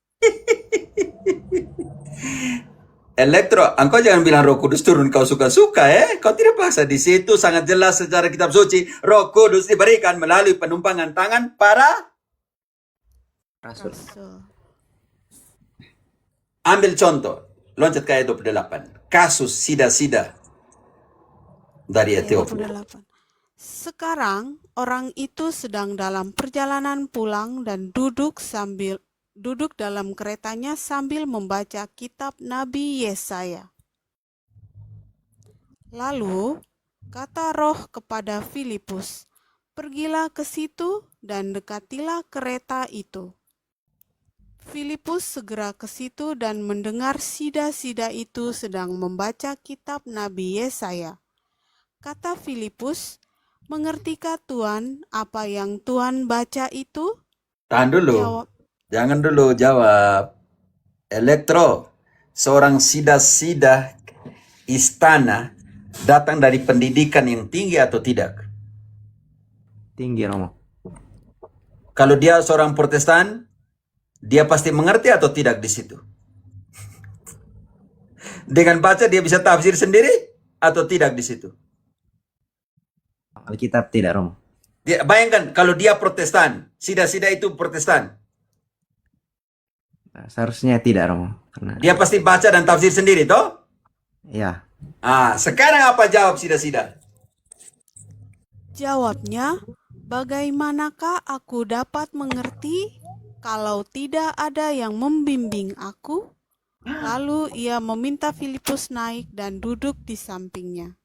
Elektro, engkau jangan bilang Roh Kudus turun kau suka-suka Kau tidak paksa. Di situ sangat jelas secara kitab suci, Roh Kudus diberikan melalui penumpangan tangan para Rasul. Rasul. Ambil contoh. Loncat ke ayat 28. Kasus sida-sida dari Ayat Ethiopia. 28. Sekarang orang itu sedang dalam perjalanan pulang dan duduk dalam keretanya sambil membaca kitab Nabi Yesaya. Lalu kata Roh kepada Filipus, "Pergilah ke situ dan dekatilah kereta itu." Filipus segera ke situ dan mendengar sida-sida itu sedang membaca kitab Nabi Yesaya. Kata Filipus, "Mengertikah Tuan apa yang Tuan baca itu?" Tahan dulu. Jawab, Jangan dulu jawab. Elektro, seorang sida-sida istana datang dari pendidikan yang tinggi atau tidak? Tinggi, Romo. Kalau dia seorang Protestan, dia pasti mengerti atau tidak di situ? Dengan baca dia bisa tafsir sendiri atau tidak di situ? Alkitab tidak, Romo. Bayangkan kalau dia Protestan, sida-sida itu Protestan, Seharusnya tidak, Romo. Karena dia pasti baca dan tafsir sendiri, toh? ya, Sekarang apa jawab sida-sida? Jawabnya, "Bagaimanakah aku dapat mengerti kalau tidak ada yang membimbing aku?" Lalu ia meminta Filipus naik dan duduk di sampingnya.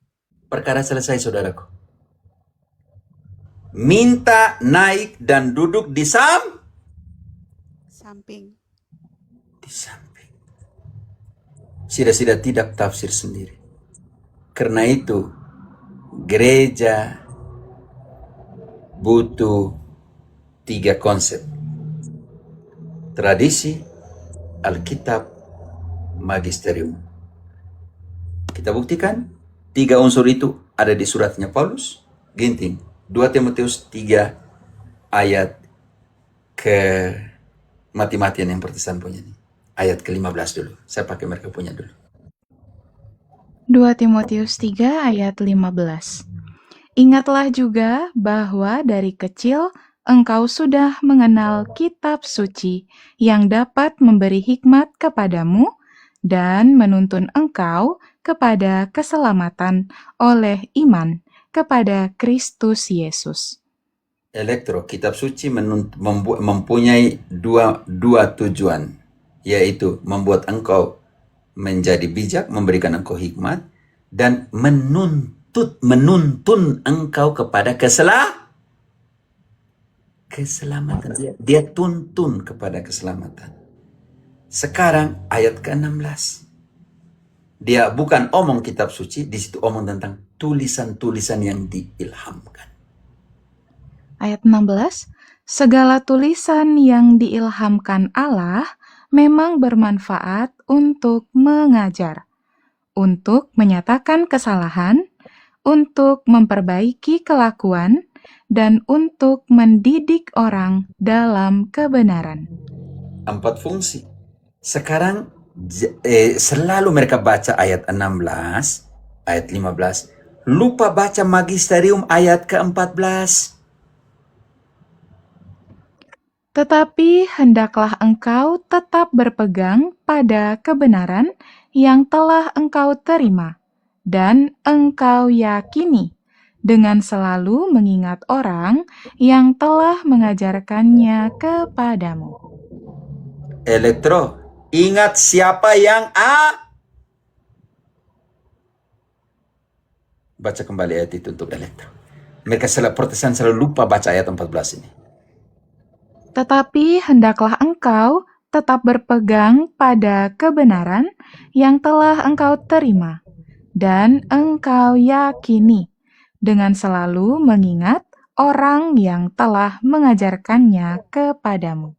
Perkara selesai, saudaraku. Minta naik dan duduk di Samping. samping. Sida-sida tidak tafsir sendiri. Karena itu, gereja butuh 3 konsep. Tradisi, Alkitab, magisterium. Kita buktikan 3 unsur itu ada di suratnya Paulus. Ginting, 2 Timotius 3 ayat ke mati-matian yang Protestan punya nih. Ayat ke-15 dulu. Saya pakai mereka punya dulu. 2 Timotius 3 ayat 15. Ingatlah juga bahwa dari kecil engkau sudah mengenal kitab suci yang dapat memberi hikmat kepadamu dan menuntun engkau kepada keselamatan oleh iman kepada Kristus Yesus. Elektro, kitab suci mempunyai dua tujuan, yaitu membuat engkau menjadi bijak, memberikan engkau hikmat, dan menuntun engkau kepada keselamatan. Dia tuntun kepada keselamatan. Sekarang ayat ke-16. Dia bukan omong kitab suci, di situ omong tentang tulisan-tulisan yang diilhamkan. Ayat 16, segala tulisan yang diilhamkan Allah memang bermanfaat untuk mengajar, untuk menyatakan kesalahan, untuk memperbaiki kelakuan, dan untuk mendidik orang dalam kebenaran. 4 fungsi. Sekarang selalu mereka baca ayat 16, ayat 15, lupa baca magisterium ayat ke-14. Tetapi hendaklah engkau tetap berpegang pada kebenaran yang telah engkau terima dan engkau yakini, dengan selalu mengingat orang yang telah mengajarkannya kepadamu. Elektro, ingat siapa yang baca kembali ayat itu untuk elektro. Mereka Protestan selalu lupa baca ayat 14 ini. Tetapi hendaklah engkau tetap berpegang pada kebenaran yang telah engkau terima dan engkau yakini, dengan selalu mengingat orang yang telah mengajarkannya kepadamu.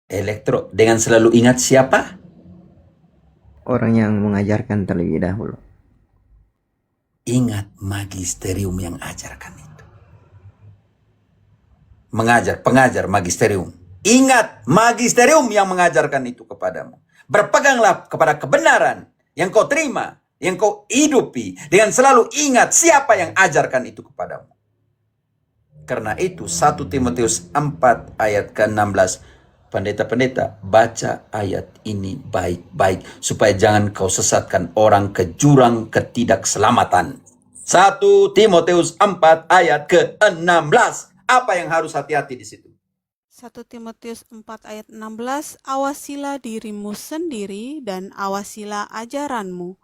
Elektro, dengan selalu ingat siapa? Orang yang mengajarkan terlebih dahulu. Ingat magisterium yang ajarkan itu. Pengajar magisterium. Ingat magisterium yang mengajarkan itu kepadamu. Berpeganglah kepada kebenaran yang kau terima, yang kau hidupi, dengan selalu ingat siapa yang ajarkan itu kepadamu. Karena itu 1 Timotius 4 ayat ke-16, pendeta-pendeta, baca ayat ini baik-baik supaya jangan kau sesatkan orang ke jurang ketidakselamatan. 1 Timotius 4 ayat ke-16. Apa yang harus hati-hati di situ? 1 Timotius 4 ayat 16, awasilah dirimu sendiri dan awasilah ajaranmu.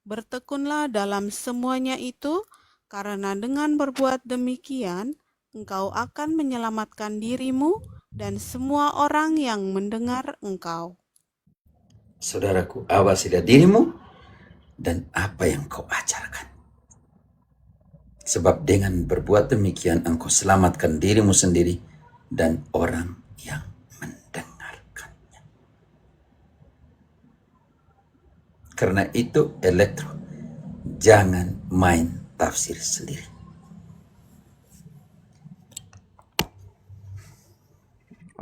Bertekunlah dalam semuanya itu, karena dengan berbuat demikian, engkau akan menyelamatkan dirimu dan semua orang yang mendengar engkau. Saudaraku, awasilah dirimu dan apa yang kau ajarkan. Sebab dengan berbuat demikian engkau selamatkan dirimu sendiri dan orang yang mendengarkannya. Karena itu elektro, jangan main tafsir sendiri.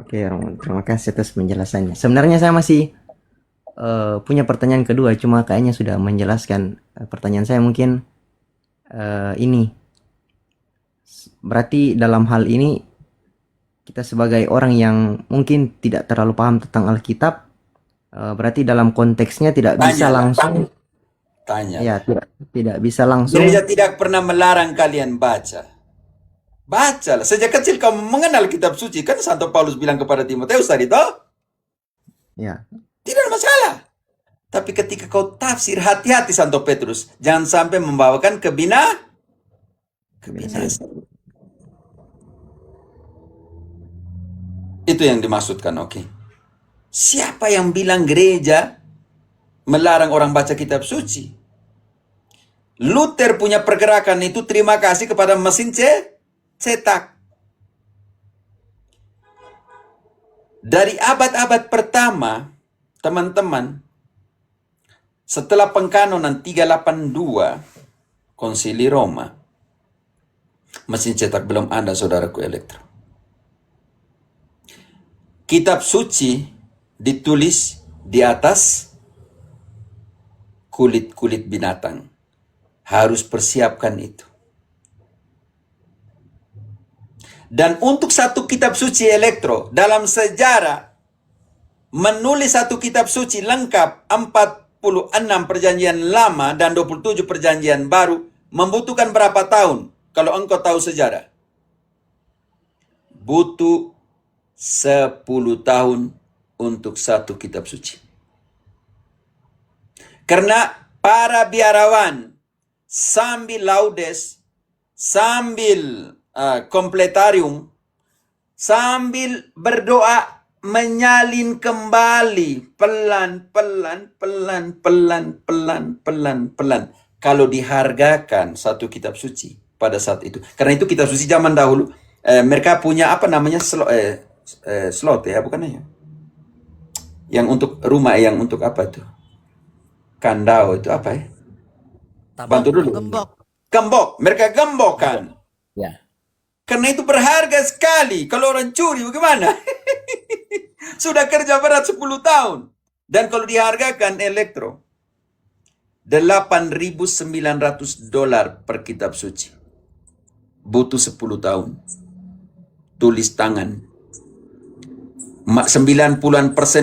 Oke, Romo, terima kasih atas penjelasannya. Sebenarnya saya masih punya pertanyaan kedua, cuma kayaknya sudah menjelaskan pertanyaan saya. Mungkin ini berarti dalam hal ini kita sebagai orang yang mungkin tidak terlalu paham tentang Alkitab, berarti dalam konteksnya tidak bisa langsung Tanya. ya tidak bisa langsung. Gereja tidak pernah melarang kalian baca. Bacalah. Sejak kecil kamu mengenal kitab suci. Kan Santo Paulus bilang kepada Timotius tadi, toh? Ya. Tidak ada masalah. Tapi ketika kau tafsir, hati-hati Santo Petrus. Jangan sampai membawakan kebinasaan. Itu yang dimaksudkan, oke. Siapa yang bilang gereja melarang orang baca kitab suci? Luther punya pergerakan itu terima kasih kepada mesin cetak. Dari abad-abad pertama, teman-teman, setelah pengkanonan 382 Konsili Roma, mesin cetak belum ada, saudaraku elektro. Kitab suci ditulis di atas kulit-kulit binatang. Harus persiapkan itu. Dan untuk satu kitab suci elektro, dalam sejarah, menulis satu kitab suci lengkap 46 perjanjian lama dan 27 perjanjian baru, membutuhkan berapa tahun? Kalau engkau tahu sejarah. Butuh 10 tahun untuk satu kitab suci. Karena para biarawan sambil laudes, sambil kompletarium, sambil berdoa menyalin kembali pelan. Kalau dihargakan satu kitab suci pada saat itu. Karena itu kitab suci zaman dahulu, mereka punya apa namanya slot ya, bukan ya? Yang untuk rumah, yang untuk apa itu? Kandau itu apa ya? Bantu dulu. Gembok. Mereka gembokkan. Ya. Karena itu berharga sekali. Kalau orang curi bagaimana? Sudah kerja berat 10 tahun. Dan kalau dihargakan elektro, $8.900 per kitab suci. Butuh 10 tahun. Tulis tangan. 90%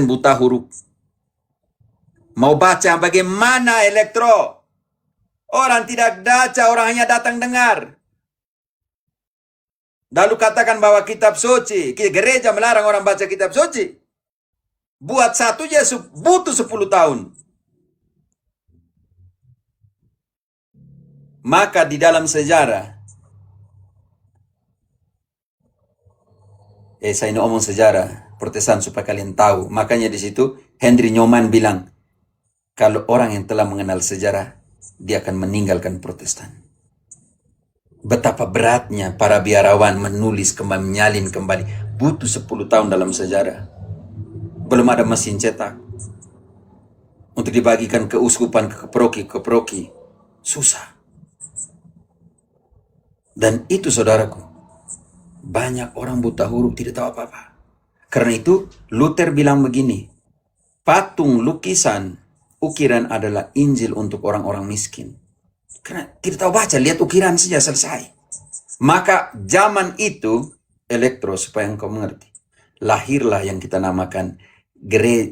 buta huruf. Mau baca bagaimana elektro? Orang tidak baca, orang hanya datang dengar. Lalu katakan bahwa kitab suci, gereja melarang orang baca kitab suci. Buat satu aja butuh 10 tahun. Maka di dalam sejarah, saya ini omong sejarah Protestan supaya kalian tahu. Makanya di situ Henry Newman bilang, kalau orang yang telah mengenal sejarah, dia akan meninggalkan Protestan. Betapa beratnya para biarawan menulis kembali, menyalin kembali. Butuh 10 tahun dalam sejarah. Belum ada mesin cetak. Untuk dibagikan ke uskupan, ke keproki. Susah. Dan itu saudaraku, banyak orang buta huruf tidak tahu apa-apa. Karena itu Luther bilang begini, patung, lukisan, ukiran adalah Injil untuk orang-orang miskin. Karena tidak tahu baca, lihat ukiran saja selesai. Maka zaman itu, elektro supaya engkau mengerti, lahirlah yang kita namakan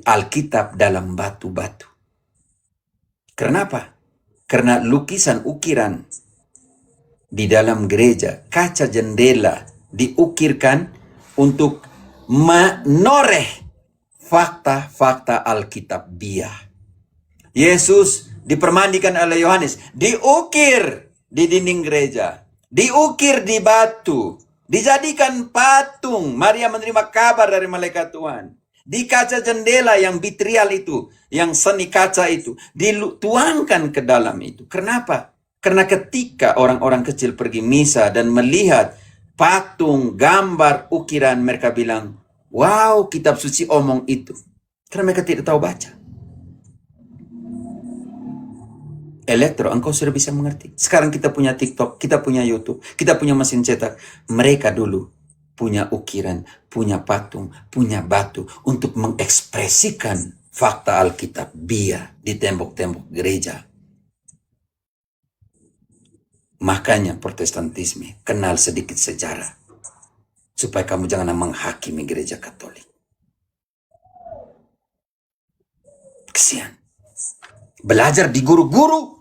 Alkitab dalam batu-batu. Kenapa? Karena lukisan ukiran di dalam gereja, kaca jendela diukirkan untuk menoreh fakta-fakta Alkitabiah. Yesus dipermandikan oleh Yohanes, diukir di dinding gereja, diukir di batu, dijadikan patung. Maria menerima kabar dari malaikat Tuhan. Di kaca jendela yang vitrial itu, yang seni kaca itu, dituangkan ke dalam itu. Kenapa? Karena ketika orang-orang kecil pergi misa dan melihat patung, gambar, ukiran, mereka bilang, wow, kitab suci omong itu. Karena mereka tidak tahu baca. Elektro, engkau sudah bisa mengerti. Sekarang kita punya TikTok, kita punya YouTube, kita punya mesin cetak. Mereka dulu punya ukiran, punya patung, punya batu untuk mengekspresikan fakta Alkitabiah di tembok-tembok gereja. Makanya Protestantisme kenal sedikit sejarah. Supaya kamu jangan menghakimi gereja Katolik. Kesian. Belajar di guru-guru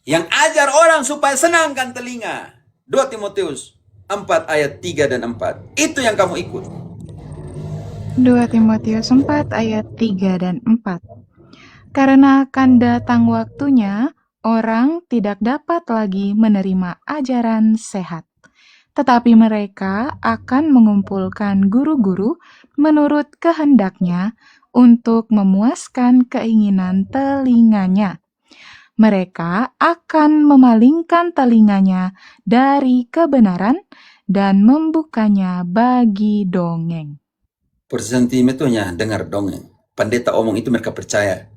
yang ajar orang supaya senangkan telinga. 2 Timotius 4 ayat 3 dan 4. Itu yang kamu ikut. 2 Timotius 4 ayat 3 dan 4. Karena akan datang waktunya, orang tidak dapat lagi menerima ajaran sehat. Tetapi mereka akan mengumpulkan guru-guru menurut kehendaknya untuk memuaskan keinginan telinganya. mereka akan memalingkan telinganya dari kebenaran dan membukanya bagi dongeng. Persentimetunya dengar dongeng. Pendeta omong itu mereka percaya.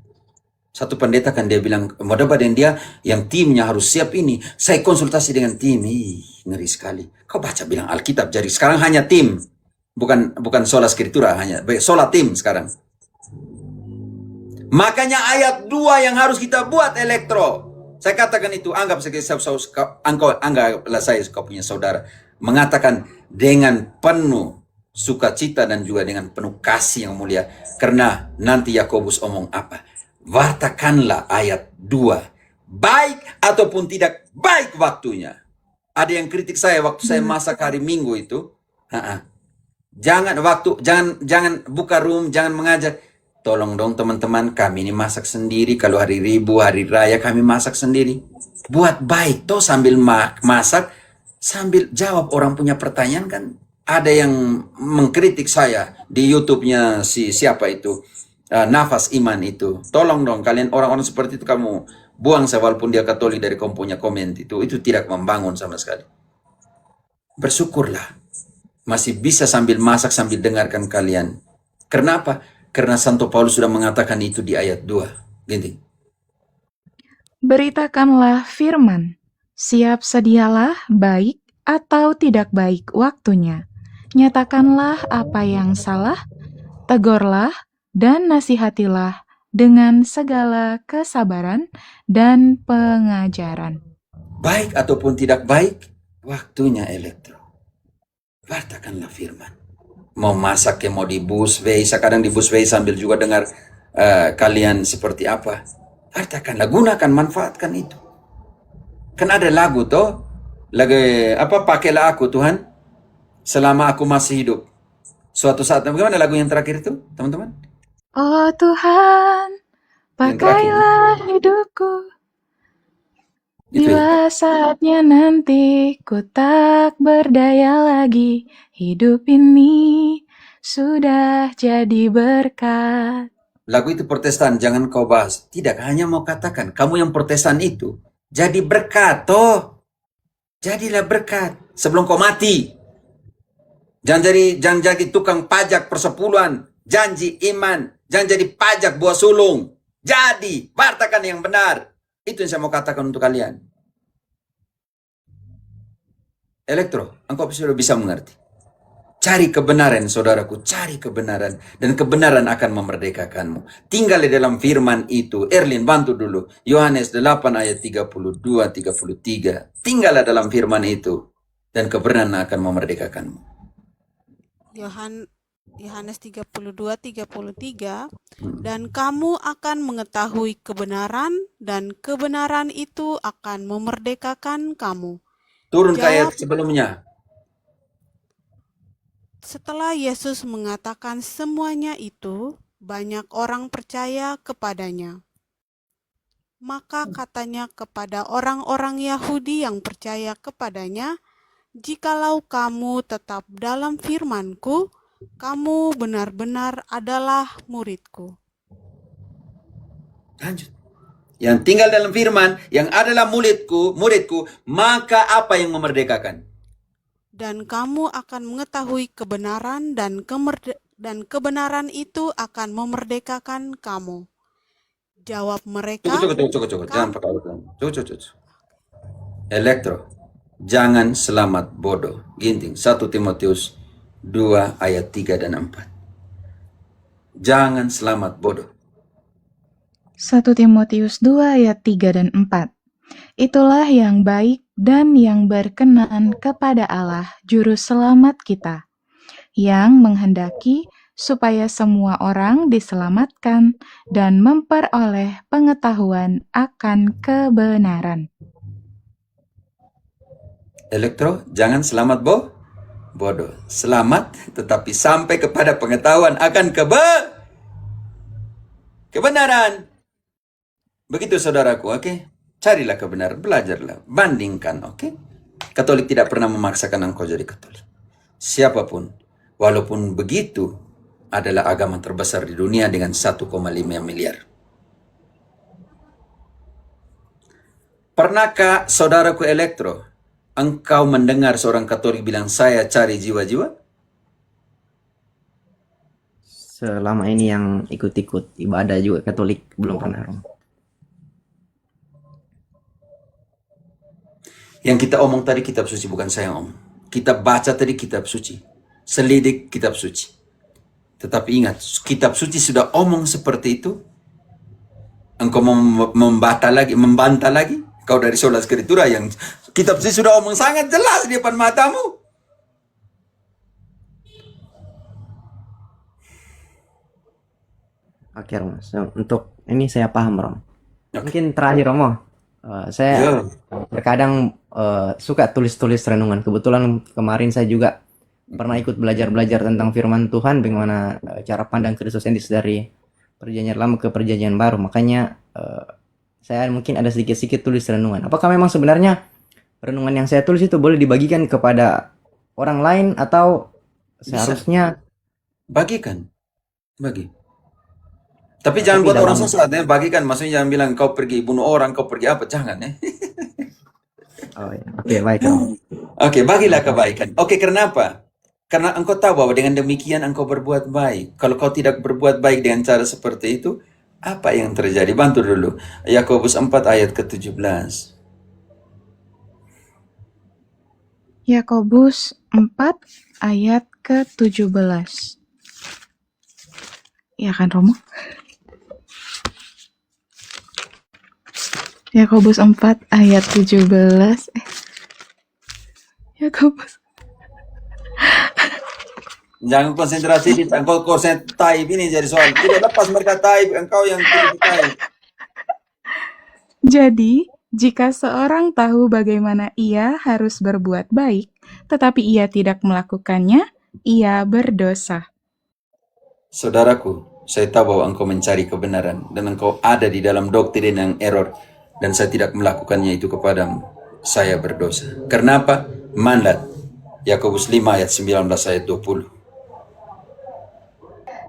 Satu pendeta kan dia bilang, mau debat dengan dia, yang timnya harus siap ini. Saya konsultasi dengan tim. Ih, ngeri sekali. Kau baca bilang Alkitab, jadi sekarang hanya tim. Bukan sola skriptura, hanya sola tim sekarang. Makanya ayat 2 yang harus kita buat, Elektro. Saya katakan itu, anggaplah saya kau punya saudara. Mengatakan dengan penuh sukacita dan juga dengan penuh kasih yang mulia. Karena nanti Yakobus omong apa? Wartakanlah ayat 2. Baik ataupun tidak baik waktunya. Ada yang kritik saya waktu saya masak hari Minggu itu. Jangan buka room, jangan mengajar. Tolong dong teman-teman, kami ini masak sendiri. Kalau hari Ribu, hari Raya kami masak sendiri. Buat baik toh sambil masak, sambil jawab orang punya pertanyaan kan. Ada yang mengkritik saya di YouTube-nya siapa itu, Nafas Iman itu. Tolong dong kalian orang-orang seperti itu kamu buang saya walaupun dia Katolik dari kamu punya komen itu tidak membangun sama sekali. Bersyukurlah masih bisa sambil masak sambil dengarkan kalian. Kenapa? Karena Santo Paulus sudah mengatakan itu di ayat 2. Ginting. Beritakanlah firman, siap sedialah baik atau tidak baik waktunya. Nyatakanlah apa yang salah, tegurlah dan nasihatilah dengan segala kesabaran dan pengajaran. Baik ataupun tidak baik, waktunya, Elektro. Wartakanlah firman. Mau masak mau di busway, kadang di busway sambil juga dengar kalian seperti apa. Wartakanlah, gunakan, manfaatkan itu. Kan ada lagu toh, lagu apa, pakailah aku Tuhan selama aku masih hidup. Suatu saat, bagaimana lagu yang terakhir itu, teman-teman? Oh Tuhan, pakailah hidupku. Bila saatnya nanti ku tak berdaya lagi, hidup ini sudah jadi berkat. Lagu itu Protestan, jangan kau bahas. Tidak, hanya mau katakan, kamu yang Protestan itu, jadi berkat toh. Jadilah berkat sebelum kau mati. Jangan jadi tukang pajak persepuluhan, janji iman, jangan jadi pajak buah sulung. Jadi, wartakan yang benar. Itu yang saya mau katakan untuk kalian. Elektro, engkau sudah bisa mengerti. Cari kebenaran, saudaraku, cari kebenaran. Dan kebenaran akan memerdekakanmu. Tinggal di dalam firman itu. Erlin, bantu dulu. Yohanes 8 ayat 32-33. Tinggallah dalam firman itu. Dan kebenaran akan memerdekakanmu. Yohanes 32-33, dan kamu akan mengetahui kebenaran, dan kebenaran itu akan memerdekakan kamu. Turun ke ayat sebelumnya. Setelah Yesus mengatakan semuanya itu, banyak orang percaya kepadanya. Maka katanya kepada orang-orang Yahudi yang percaya kepadanya, jikalau kamu tetap dalam firman-Ku, kamu benar-benar adalah murid-Ku. Lanjut. Yang tinggal dalam firman, yang adalah muridku, maka apa yang memerdekakan? Dan kamu akan mengetahui kebenaran, dan kebenaran itu akan memerdekakan kamu. Jawab mereka. Cukup. Jangan pakai ulang. Cukup. Elektro, jangan selamat bodoh. Ginting, 1 Timotius 2 ayat 3 dan 4. Jangan selamat bodoh. 1 Timotius 2 ayat 3 dan 4. Itulah yang baik dan yang berkenan kepada Allah, Juru Selamat kita, yang menghendaki supaya semua orang diselamatkan dan memperoleh pengetahuan akan kebenaran. Elektro, jangan selamat bodoh. Selamat, tetapi sampai kepada pengetahuan akan kebenaran. Begitu saudaraku, oke? Carilah kebenaran, belajarlah, bandingkan, oke? Katolik tidak pernah memaksakan engkau jadi Katolik. Siapapun, walaupun begitu, adalah agama terbesar di dunia dengan 1,5 miliar. Pernahkah saudaraku Elektro, engkau mendengar seorang Katolik bilang saya cari jiwa-jiwa? Selama ini yang ikut-ikut ibadah juga Katolik belum pernah, Romo. Yang kita omong tadi kitab suci, bukan saya yang omong. Kita baca tadi kitab suci. Selidik kitab suci. Tetapi ingat, kitab suci sudah omong seperti itu. Engkau membantah lagi. Kau dari sola Skritura yang kitab suci sudah omong sangat jelas di depan matamu. Oke, Romo. Untuk ini saya paham, Romo. Oke. Mungkin terakhir, Romo. Saya Ya. terkadang suka tulis-tulis renungan. Kebetulan kemarin saya juga pernah ikut belajar tentang firman Tuhan, bagaimana cara pandang Kristosentris dari Perjanjian Lama ke Perjanjian Baru. Makanya saya mungkin ada sedikit-sedikit tulis renungan. Apakah memang sebenarnya renungan yang saya tulis itu boleh dibagikan kepada orang lain atau seharusnya Bagikan. Tapi jangan buat orang sesat ya. Bagikan, maksudnya jangan bilang kau pergi bunuh orang, kau pergi apa, jangan ya. Oh, ya. Oke, baik, Romo. Oke, bagilah kebaikan. Oke, kenapa? Karena engkau tahu bahwa dengan demikian engkau berbuat baik. Kalau kau tidak berbuat baik dengan cara seperti itu, apa yang terjadi? Bantu dulu. Yakobus 4 ayat ke-17. Yakobus 4 ayat ke-17. Ya kan, Romo? Yakobus 4 ayat 17. Yakobus. Jangan konsentrasi di engkau type ini jadi soal. Tidak lepas mereka type, engkau yang tidak type. Jadi, jika seorang tahu bagaimana ia harus berbuat baik, tetapi ia tidak melakukannya, ia berdosa. Saudaraku, saya tahu bahwa engkau mencari kebenaran dan engkau ada di dalam doktrin yang error dan saya tidak melakukannya itu kepadamu. Saya berdosa. Karena apa? Mandat. Yakobus 5 ayat 19 ayat 20.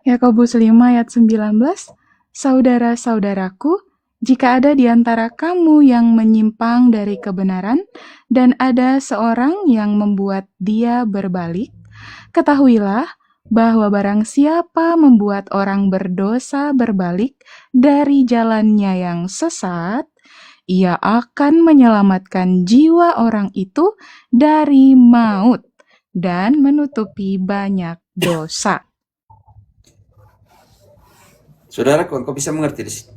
Yakobus 5 ayat 19, Saudara-saudaraku, jika ada di antara kamu yang menyimpang dari kebenaran dan ada seorang yang membuat dia berbalik, ketahuilah bahwa barang siapa membuat orang berdosa berbalik dari jalannya yang sesat, ia akan menyelamatkan jiwa orang itu dari maut dan menutupi banyak dosa. Saudaraku, engkau bisa mengerti di sini.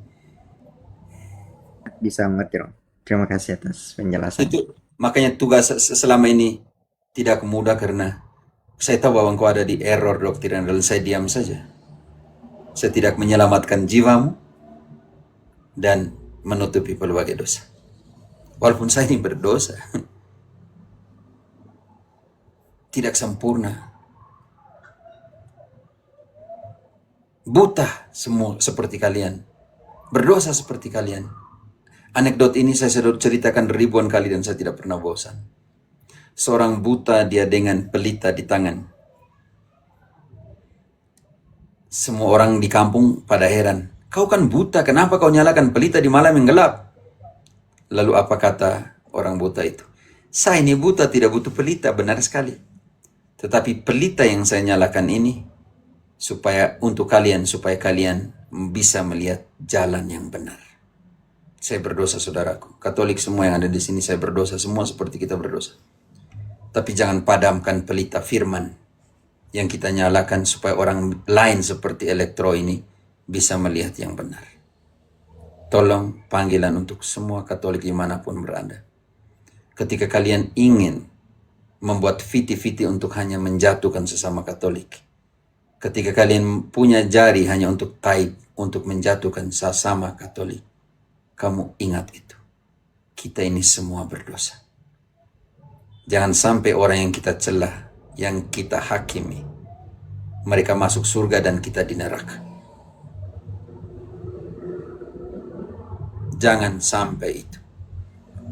Bisa mengerti, Romo. Terima kasih atas penjelasan. Itu makanya tugas selama ini tidak mudah karena saya tahu bahwa engkau ada di error doktrin dan saya diam saja. Saya tidak menyelamatkan jiwamu dan menutupi berbagai dosa. Walaupun saya ini berdosa, tidak sempurna, buta semua seperti kalian, berdosa seperti kalian. Anekdot ini saya sudah ceritakan ribuan kali dan saya tidak pernah bosan. Seorang buta, dia dengan pelita di tangan. Semua orang di kampung pada heran. Kau kan buta, kenapa kau nyalakan pelita di malam yang gelap? Lalu apa kata orang buta itu? Saya ini buta, tidak butuh pelita, benar sekali. Tetapi pelita yang saya nyalakan ini supaya untuk kalian, supaya kalian bisa melihat jalan yang benar. Saya berdosa, saudaraku. Katolik semua yang ada di sini, saya berdosa. Semua seperti kita berdosa. Tapi jangan padamkan pelita firman yang kita nyalakan supaya orang lain seperti Elektro ini bisa melihat yang benar. Tolong panggilan untuk semua Katolik dimanapun berada. Ketika kalian ingin membuat fiti-fiti untuk hanya menjatuhkan sesama Katolik. Ketika kalian punya jari hanya untuk taib, untuk menjatuhkan sesama Katolik. Kamu ingat itu. Kita ini semua berdosa. Jangan sampai orang yang kita celah, yang kita hakimi, mereka masuk surga dan kita di neraka. Jangan sampai itu.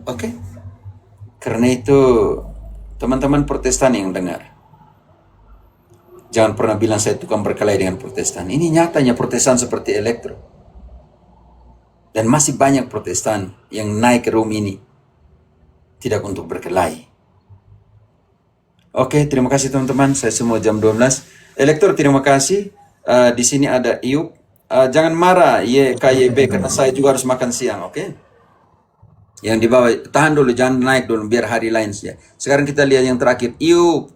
Oke? Karena itu, teman-teman Protestan yang dengar, jangan pernah bilang saya tukang berkelahi dengan Protestan. Ini nyatanya Protestan seperti Elektro. Dan masih banyak Protestan yang naik ke room ini tidak untuk berkelahi. Oke, terima kasih teman-teman. Saya semua jam 12. Lektor, terima kasih. Di sini ada Iup. Jangan marah YKYB karena saya juga harus makan siang, oke? Yang di bawah, tahan dulu, jangan naik dulu biar hari lain saja. Sekarang kita lihat yang terakhir. Iup.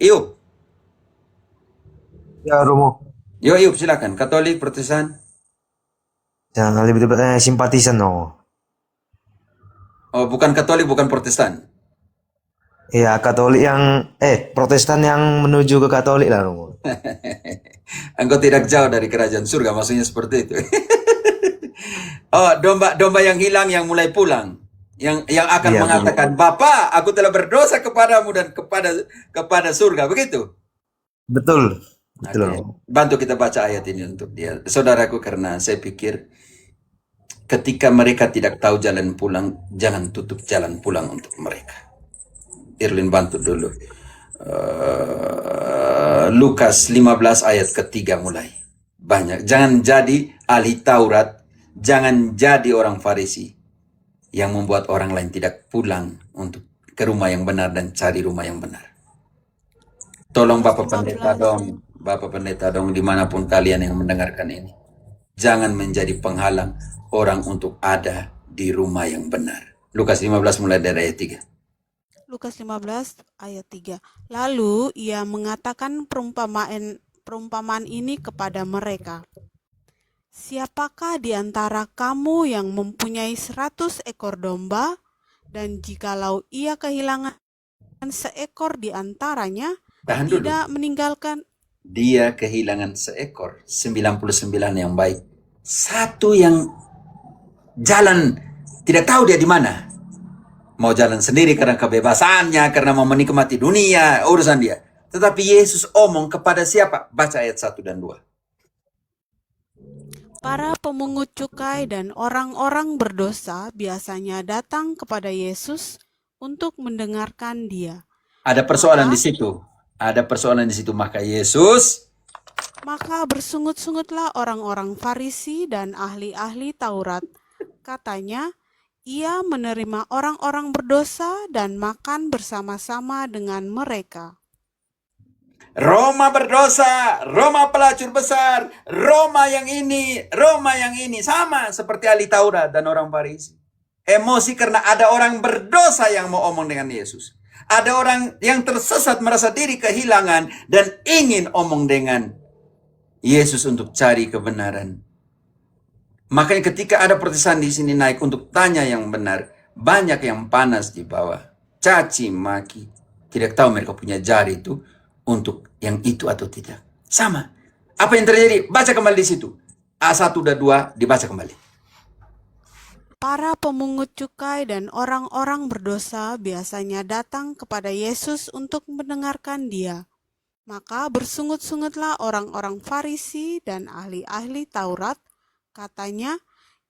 Ya, Romo. Yo, Iup, silakan. Katolik, Protestan. Yang lebih tepatnya simpatisan, no. Oh, bukan Katolik, bukan Protestan. Ya, Katolik yang Protestan yang menuju ke Katolik lah, Romo. Engkau tidak jauh dari kerajaan surga, maksudnya seperti itu. Oh, domba yang hilang yang mulai pulang. Yang akan Iya, mengatakan, Bapa, aku telah berdosa kepadamu dan kepada surga, begitu? Betul. Betul, Oke. Romo. Bantu kita baca ayat ini untuk dia. Saudaraku, karena saya pikir ketika mereka tidak tahu jalan pulang, jangan tutup jalan pulang untuk mereka. Irlin bantu dulu. Lukas 15 ayat ketiga mulai. Banyak. Jangan jadi ahli Taurat, jangan jadi orang Farisi yang membuat orang lain tidak pulang untuk ke rumah yang benar dan cari rumah yang benar. Tolong Bapak Pendeta dong, Bapak Pendeta dong, dimanapun kalian yang mendengarkan ini. Jangan menjadi penghalang orang untuk ada di rumah yang benar. Lukas 15 mulai dari ayat 3. Lukas 15 ayat 3. Lalu ia mengatakan perumpamaan ini kepada mereka. Siapakah di antara kamu yang mempunyai 100 ekor domba, dan jikalau ia kehilangan seekor di antaranya, Tahan dulu. tidak meninggalkan Dia kehilangan seekor, 99 yang baik. Satu yang jalan, tidak tahu dia di mana. Mau jalan sendiri karena kebebasannya, karena mau menikmati dunia, urusan dia. Tetapi Yesus omong kepada siapa? Baca ayat 1 dan 2. para pemungut cukai dan orang-orang berdosa biasanya datang kepada Yesus untuk mendengarkan dia. Ada persoalan di situ. Ada persoalan di situ. Maka Yesus, Maka bersungut-sungutlah orang-orang Farisi dan ahli-ahli Taurat. Katanya, ia menerima orang-orang berdosa dan makan bersama-sama dengan mereka. Roma berdosa, Roma pelacur besar, Roma yang ini, sama seperti ahli Taurat dan orang Farisi. Emosi karena ada orang berdosa yang mau omong dengan Yesus. Ada orang yang tersesat merasa diri kehilangan dan ingin omong dengan Yesus untuk cari kebenaran. Makanya ketika ada Protestan di sini naik untuk tanya yang benar, banyak yang panas di bawah, caci maki, tidak tahu mereka punya jari itu untuk yang itu atau tidak. Sama. Apa yang terjadi? Baca kembali di situ. A1 dan 2 dibaca kembali. Para pemungut cukai dan orang-orang berdosa biasanya datang kepada Yesus untuk mendengarkan dia. Maka bersungut-sungutlah orang-orang Farisi dan ahli-ahli Taurat. Katanya,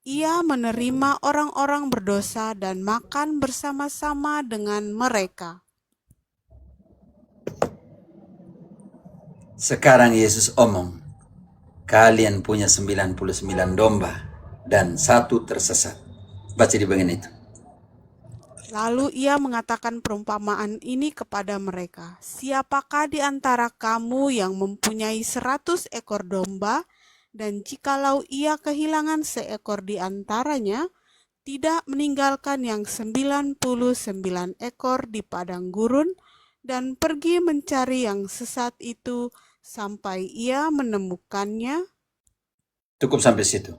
ia menerima orang-orang berdosa dan makan bersama-sama dengan mereka. Sekarang Yesus omong, kalian punya 99 domba dan satu tersesat. Baca di bagian itu. Lalu ia mengatakan perumpamaan ini kepada mereka. Siapakah di antara kamu yang mempunyai 100 ekor domba, dan jikalau ia kehilangan seekor di antaranya, tidak meninggalkan yang 99 ekor di padang gurun, dan pergi mencari yang sesat itu sampai ia menemukannya? Cukup sampai situ.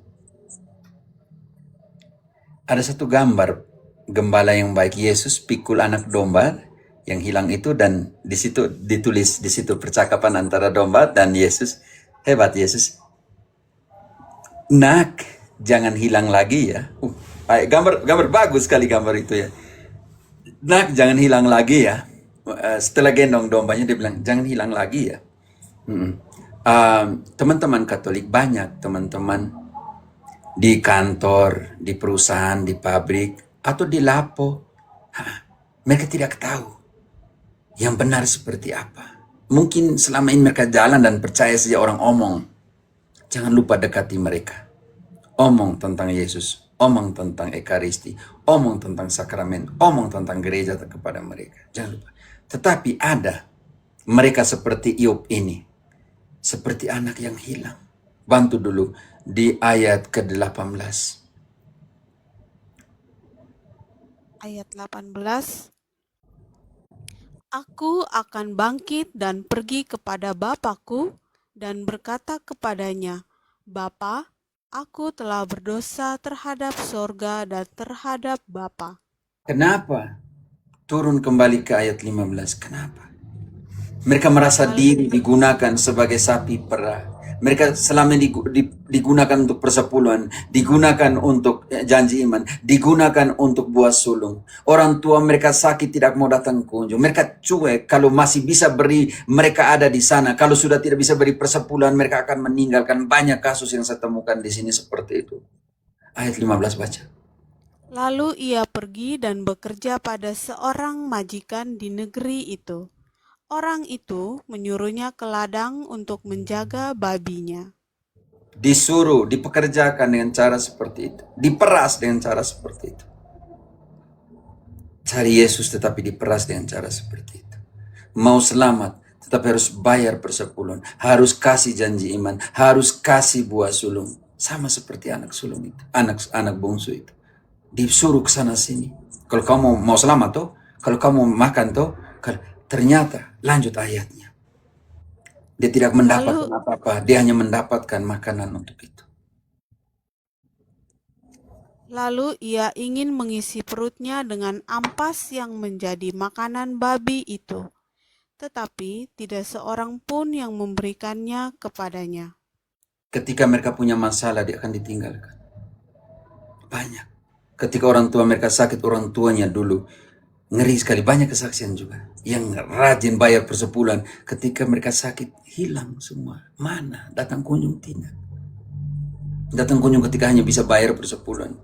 Ada satu gambar gembala yang baik, Yesus pikul anak domba yang hilang itu, dan di situ ditulis di situ percakapan antara domba dan Yesus. Hebat Yesus. Nak, jangan hilang lagi ya. Gambar bagus sekali gambar itu ya. Nak, jangan hilang lagi ya. Setelah gendong dombanya dia bilang jangan hilang lagi ya. Teman-teman Katolik banyak, teman-teman di kantor, di perusahaan, di pabrik, atau di lapo. Mereka tidak tahu yang benar seperti apa. Mungkin selama ini mereka jalan dan percaya saja orang omong. Jangan lupa dekati mereka. Omong tentang Yesus. omong tentang ekaristi, omong tentang sakramen, omong tentang gereja kepada mereka. Jangan lupa. Tetapi ada mereka seperti Iub ini, seperti anak yang hilang. Bantu dulu di ayat ke-18. Ayat 18. Aku akan bangkit dan pergi kepada bapakku dan berkata kepadanya, Bapa, aku telah berdosa terhadap sorga dan terhadap Bapa. Kenapa? Turun kembali ke ayat 15. Kenapa? Mereka merasa diri digunakan sebagai sapi perah. Mereka selama digunakan untuk persepuluhan, digunakan untuk janji iman, digunakan untuk buah sulung. Orang tua mereka sakit tidak mau datang kunjung. Mereka cuek kalau masih bisa beri, mereka ada di sana. Kalau sudah tidak bisa beri persepuluhan, mereka akan meninggalkan. Banyak kasus yang saya temukan di sini seperti itu. Ayat 15 baca. Lalu ia pergi dan bekerja pada seorang majikan di negeri itu. Orang itu menyuruhnya ke ladang untuk menjaga babinya. Disuruh, dipekerjakan dengan cara seperti itu. Diperas dengan cara seperti itu. Cari Yesus tetapi diperas dengan cara seperti itu. Mau selamat tetapi harus bayar persepuluhan. Harus kasih janji iman. Harus kasih buah sulung. Sama seperti anak sulung itu. Anak bungsu itu. Disuruh ke sana sini. Kalau kamu mau selamat toh. Kalau kamu makan toh. Ternyata lanjut ayatnya. Dia tidak mendapatkan apa-apa. Dia hanya mendapatkan makanan untuk itu. Lalu ia ingin mengisi perutnya dengan ampas yang menjadi makanan babi itu. Tetapi tidak seorang pun yang memberikannya kepadanya. Ketika mereka punya masalah, dia akan ditinggalkan. Banyak. Ketika orang tua mereka sakit, orang tuanya dulu. Ngeri sekali, banyak kesaksian juga. Yang rajin bayar persepuluhan, ketika mereka sakit, hilang semua. Mana? Datang kunjung tidak. Datang kunjung ketika hanya bisa bayar persepuluhan.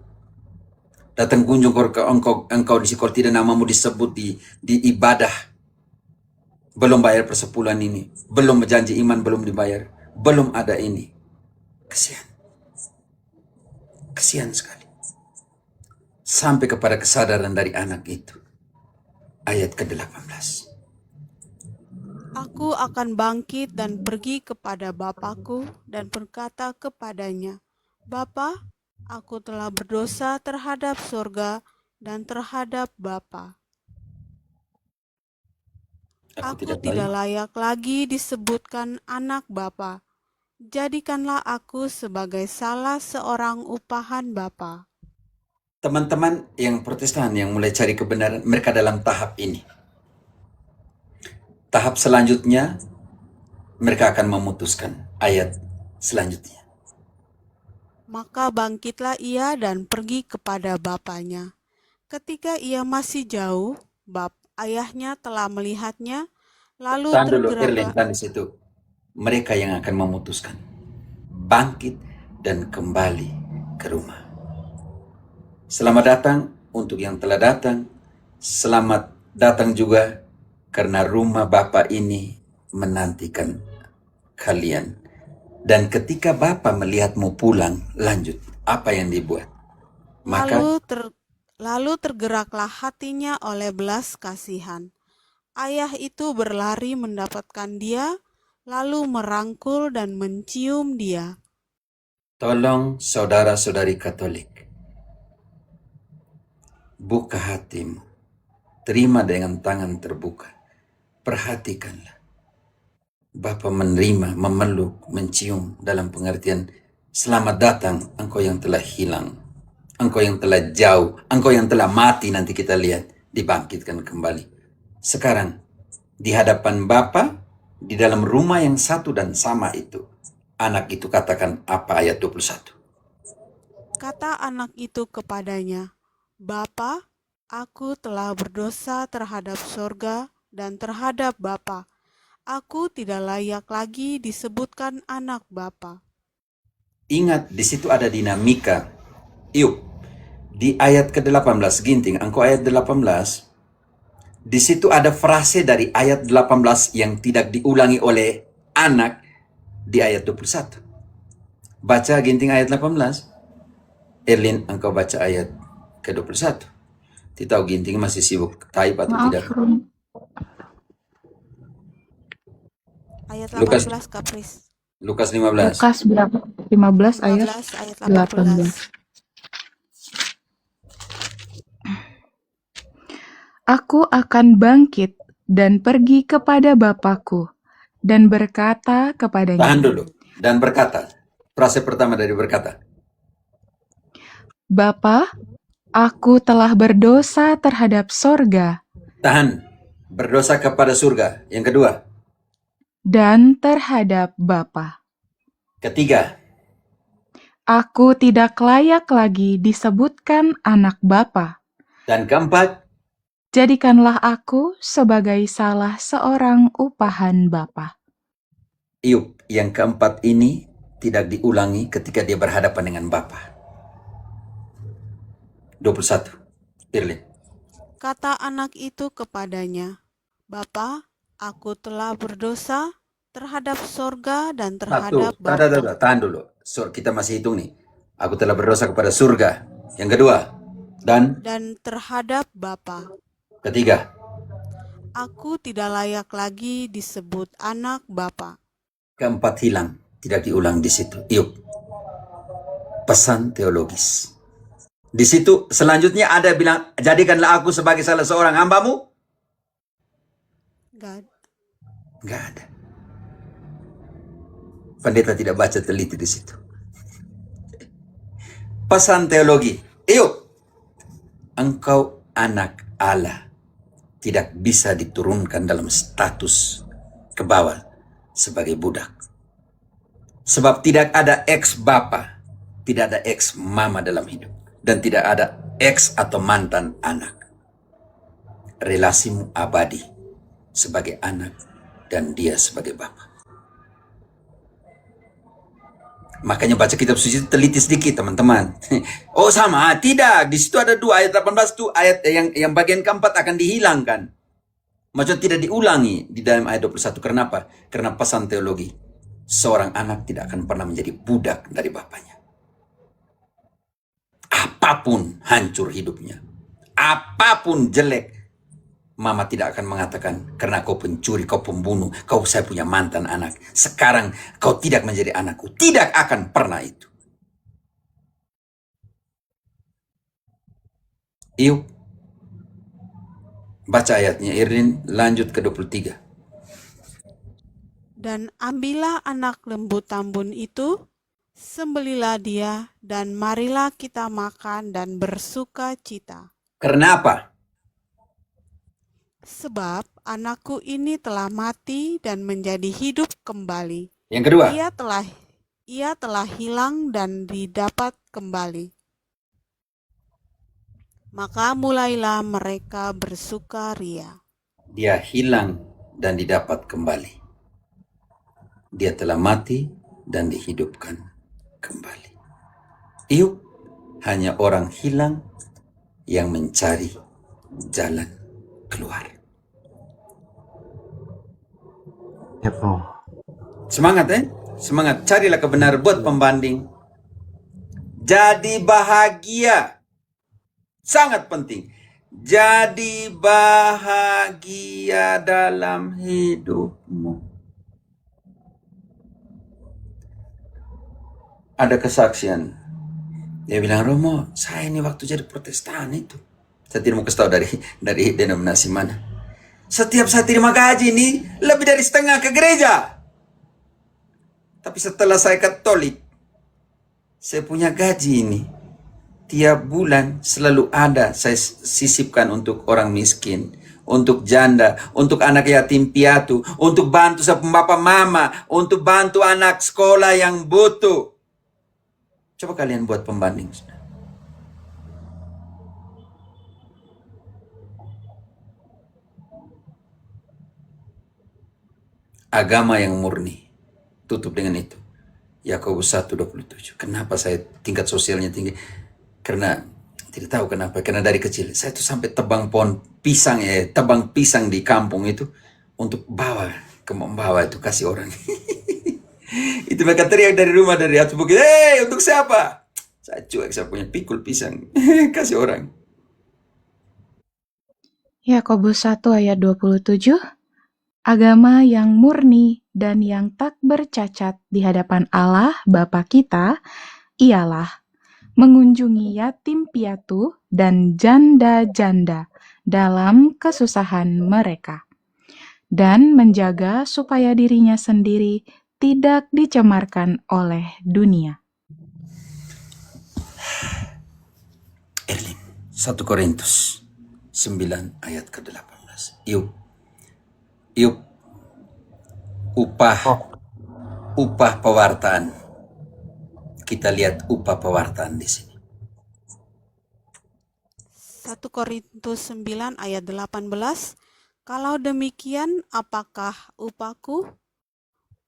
Datang kunjung engkau di sekolah tidak namamu disebut di ibadah. Belum bayar persepuluhan ini. Belum berjanji iman, belum dibayar. Belum ada ini. Kesian. Kesian sekali. Sampai kepada kesadaran dari anak itu. Ayat ke-18. Aku akan bangkit dan pergi kepada bapakku dan berkata kepadanya, Bapa, aku telah berdosa terhadap sorga dan terhadap Bapa. Aku tidak layak lagi disebutkan anak Bapa. Jadikanlah aku sebagai salah seorang upahan Bapa. Teman-teman yang Protestan yang mulai cari kebenaran, mereka dalam tahap ini. Tahap selanjutnya, mereka akan memutuskan ayat selanjutnya. Maka bangkitlah ia dan pergi kepada bapaknya. Ketika ia masih jauh, ayahnya telah melihatnya, lalu tergeraklah. Di situ. Mereka yang akan memutuskan. Bangkit dan kembali ke rumah. Selamat datang untuk yang telah datang. Selamat datang juga karena rumah Bapa ini menantikan kalian. Dan ketika Bapa melihatmu pulang, lanjut. Apa yang dibuat? Maka Lalu tergeraklah hatinya oleh belas kasihan. Ayah itu berlari mendapatkan dia, lalu merangkul dan mencium dia. Tolong saudara-saudari Katolik. Buka hatimu, terima dengan tangan terbuka, perhatikanlah. Bapa menerima, memeluk, mencium dalam pengertian selamat datang engkau yang telah hilang, engkau yang telah jauh, engkau yang telah mati, nanti kita lihat dibangkitkan kembali. Sekarang di hadapan Bapa, di dalam rumah yang satu dan sama itu, anak itu katakan apa ayat 21? Kata anak itu kepadanya, Bapa, aku telah berdosa terhadap sorga dan terhadap Bapa. Aku tidak layak lagi disebutkan anak Bapa. Ingat, di situ ada dinamika. Yuk, di ayat ke-18, ginting, engkau ayat 18, di situ ada frase dari ayat 18 yang tidak diulangi oleh anak di ayat 21. Baca ginting ayat 18. Erlin, engkau baca ayat ke-21. Tidak tahu Ginting masih sibuk type atau Maaf, tidak. Rum. Ayat Lukas 18, Kapris. Lukas 15. Lukas berapa? 15 ayat 15 ayat 18. 18. Aku akan bangkit dan pergi kepada Bapakku dan berkata Tahan kepadanya, dulu. Dan berkata. Frase pertama dari berkata. Bapa, aku telah berdosa terhadap sorga Tahan. Berdosa kepada surga. Yang kedua. dan terhadap Bapa. Ketiga. Aku tidak layak lagi disebutkan anak Bapa. Dan keempat. Jadikanlah aku sebagai salah seorang upahan Bapa. Iup, yang keempat ini tidak diulangi ketika dia berhadapan dengan Bapa. 21. Irlin. Kata anak itu kepadanya, Bapa, aku telah berdosa terhadap sorga dan terhadap Bapa. Tahan dulu. Kita masih hitung nih. Aku telah berdosa kepada surga. Yang kedua. Dan terhadap Bapa. ketiga. Aku tidak layak lagi disebut anak Bapa. Keempat hilang. Tidak diulang di situ. Iup. Pesan teologis. Di situ selanjutnya ada bilang, jadikanlah aku sebagai salah seorang hambamu. Nggak ada. Pendeta tidak baca teliti di situ. Pesan teologi. Iup. Engkau anak Allah. Tidak bisa diturunkan dalam status ke bawah sebagai budak. Sebab tidak ada ex bapa, tidak ada ex mama dalam hidup. Dan tidak ada ex atau mantan anak. Relasimu abadi sebagai anak dan dia sebagai bapa. Makanya baca kitab suci teliti sedikit teman-teman. Oh sama, tidak. Di situ ada 2 ayat 18 itu ayat yang bagian keempat akan dihilangkan. Maksudnya tidak diulangi di dalam ayat 21. Kenapa? Karena pesan teologi. Seorang anak tidak akan pernah menjadi budak dari bapaknya. Apapun hancur hidupnya, apapun jelek, mama tidak akan mengatakan, karena kau pencuri, kau pembunuh, kau saya punya mantan anak, sekarang kau tidak menjadi anakku. Tidak akan pernah itu. Yuk, baca ayatnya Irlin, lanjut ke 23. Dan ambillah anak lembu tambun itu, sembelilah dia, dan marilah kita makan dan bersuka cita. Karena apa? Sebab anakku ini telah mati dan menjadi hidup kembali. Yang kedua. Ia telah hilang dan didapat kembali. Maka mulailah mereka bersukaria. Dia hilang dan didapat kembali. Dia telah mati dan dihidupkan kembali. Iup hanya orang hilang yang mencari jalan keluar. Yep, oh. Semangat semangat, carilah kebenaran, buat pembanding. Jadi bahagia, sangat penting. Jadi bahagia dalam hidupmu. Ada kesaksian. Dia bilang, Romo, saya ini waktu jadi Protestan itu. Saya tidak mau kasih tahu dari denominasi mana. Setiap saya terima gaji ini, lebih dari setengah ke gereja. Tapi setelah saya Katolik, saya punya gaji ini. Tiap bulan selalu ada saya sisipkan untuk orang miskin, untuk janda, untuk anak yatim piatu, untuk bantu bapak mama, untuk bantu anak sekolah yang butuh. Coba kalian buat pembanding. Agama yang murni. Tutup dengan itu. Yakobus 1:27. Kenapa saya tingkat sosialnya tinggi? Karena tidak tahu kenapa. Karena dari kecil saya tuh sampai tebang pohon pisang tebang pisang di kampung itu untuk membawa itu kasih orang. Itu mereka teriak dari rumah, dari atas bukit, untuk siapa? Saya cuek, saya punya pikul pisang. Kasih orang. Yakobus 1 ayat 27, agama yang murni dan yang tak bercacat di hadapan Allah Bapa kita ialah mengunjungi yatim piatu dan janda-janda dalam kesusahan mereka, dan menjaga supaya dirinya sendiri tidak dicemarkan oleh dunia. Erlin, 1 Korintus 9 ayat ke-18. Yuk, upah pewartaan. Kita lihat upah pewartaan di sini. 1 Korintus 9 ayat 18, kalau demikian apakah upahku?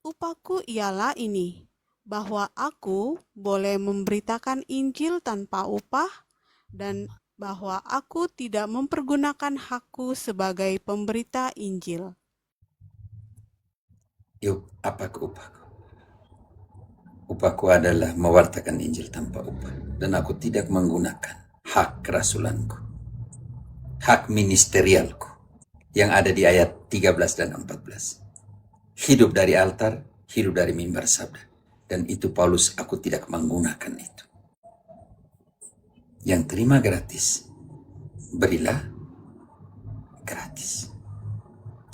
Upahku ialah ini, bahwa aku boleh memberitakan Injil tanpa upah dan bahwa aku tidak mempergunakan hakku sebagai pemberita Injil. Yuk, apa ke upahku? Upahku adalah mewartakan Injil tanpa upah. Dan aku tidak menggunakan hak kerasulanku, hak ministerialku, yang ada di ayat 13 dan 14. Hidup dari altar, hidup dari mimbar sabda. Dan itu Paulus, aku tidak menggunakan itu. Yang terima gratis, berilah gratis.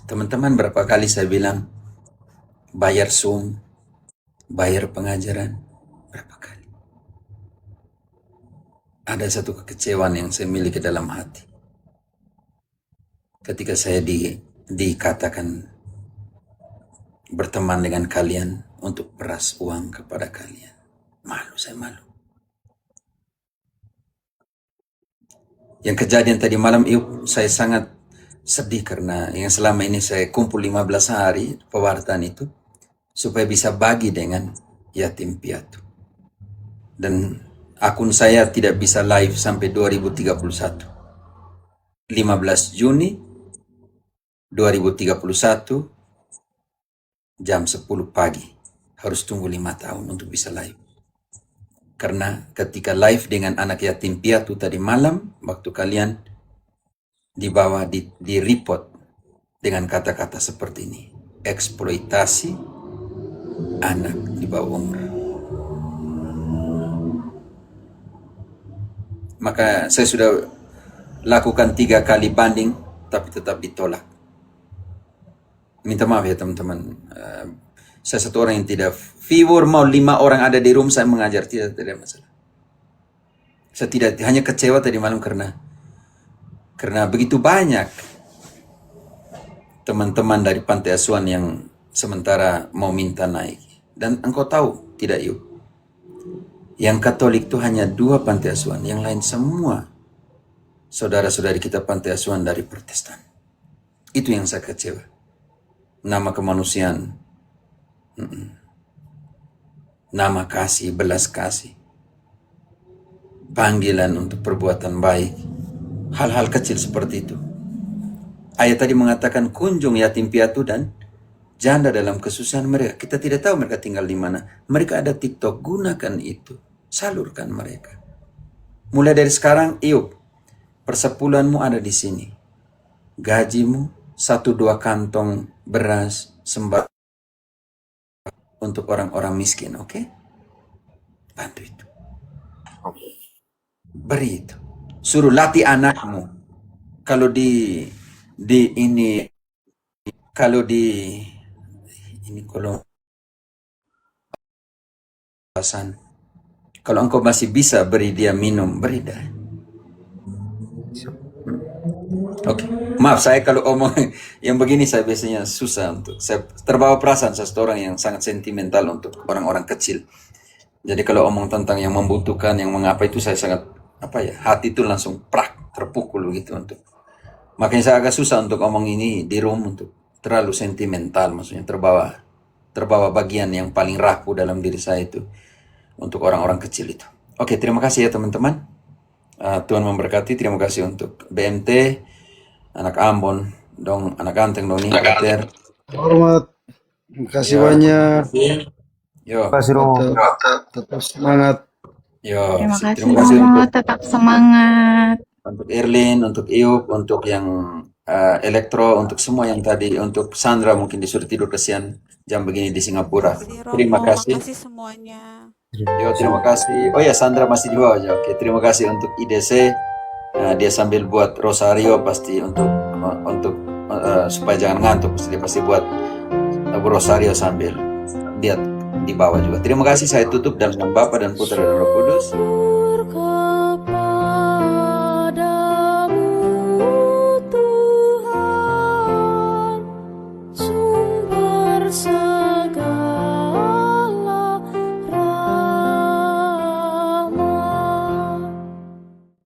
Teman-teman, berapa kali saya bilang, bayar Zoom, bayar pengajaran, berapa kali? Ada satu kekecewaan yang saya miliki dalam hati. Ketika saya dikatakan berteman dengan kalian untuk peras uang kepada kalian. Malu, saya malu. Yang kejadian tadi malam, saya sangat sedih karena yang selama ini saya kumpul 15 hari pewartaan itu supaya bisa bagi dengan yatim piatu. Dan akun saya tidak bisa live sampai 2031. 15 Juni 2031 jam 10 pagi. Harus tunggu 5 tahun untuk bisa live. Karena ketika live dengan anak yatim piatu tadi malam, waktu kalian dibawa di report dengan kata-kata seperti ini. Eksploitasi anak di bawah umur. Maka saya sudah lakukan 3 kali banding, tapi tetap ditolak. Minta maaf ya teman-teman. Saya satu orang yang tidak viewer, mau 5 orang ada di room saya mengajar, tidak masalah. Saya tidak hanya kecewa tadi malam karena begitu banyak teman-teman dari pantai asuhan yang sementara mau minta naik. Dan engkau tahu tidak yuk, yang Katolik itu hanya 2 pantai asuhan, yang lain semua saudara-saudari kita pantai asuhan dari Protestan. Itu yang saya kecewa. Nama kemanusiaan, nama kasih, belas kasih, panggilan untuk perbuatan baik, hal-hal kecil seperti itu. Ayat tadi mengatakan kunjung yatim piatu dan janda dalam kesusahan mereka. Kita tidak tahu mereka tinggal di mana. Mereka ada TikTok, gunakan itu, salurkan mereka. Mulai dari sekarang, persepulanmu ada di sini. Gajimu 1-2 kantong beras sembako untuk orang-orang miskin, oke? Bantu itu. Beri itu. Suruh latih anakmu. Kalau di kalau engkau masih bisa beri dia minum, beri dah. Oke. Maaf saya kalau omong yang begini saya biasanya susah saya terbawa perasaan, saya seorang yang sangat sentimental untuk orang-orang kecil. Jadi kalau omong tentang yang membutuhkan, yang mengapa itu saya sangat hati itu langsung terpukul begitu untuk. Makanya saya agak susah untuk omong ini di room untuk terlalu sentimental, maksudnya terbawa bagian yang paling rapuh dalam diri saya itu untuk orang-orang kecil itu. Oke, terima kasih ya teman-teman. Tuhan memberkati. Terima kasih untuk BMT, anak Ambon, dong anak Anteng dong nih, Peter. Hormat. Terima kasih banyak. Yo. Terima kasih Romo. Tetap semangat. Yo, Terima kasih terima kasih Romo, untuk tetap semangat. Erlin, untuk Iup, untuk yang elektro, untuk semua yang tadi, untuk Sandra mungkin disuruh tidur kesian jam begini di Singapura. Makasih Terima Romo, kasih. makasih semuanya. Yo, terima kasih. Oh ya, Sandra masih di bawah aja. Oke, terima kasih untuk IDC. Dia sambil buat rosario pasti untuk supaya jangan ngantuk. Dia pasti buat rosario sambil lihat di bawah juga. Terima kasih. Saya tutup dalam nama Bapa dan Putra dan Roh Kudus.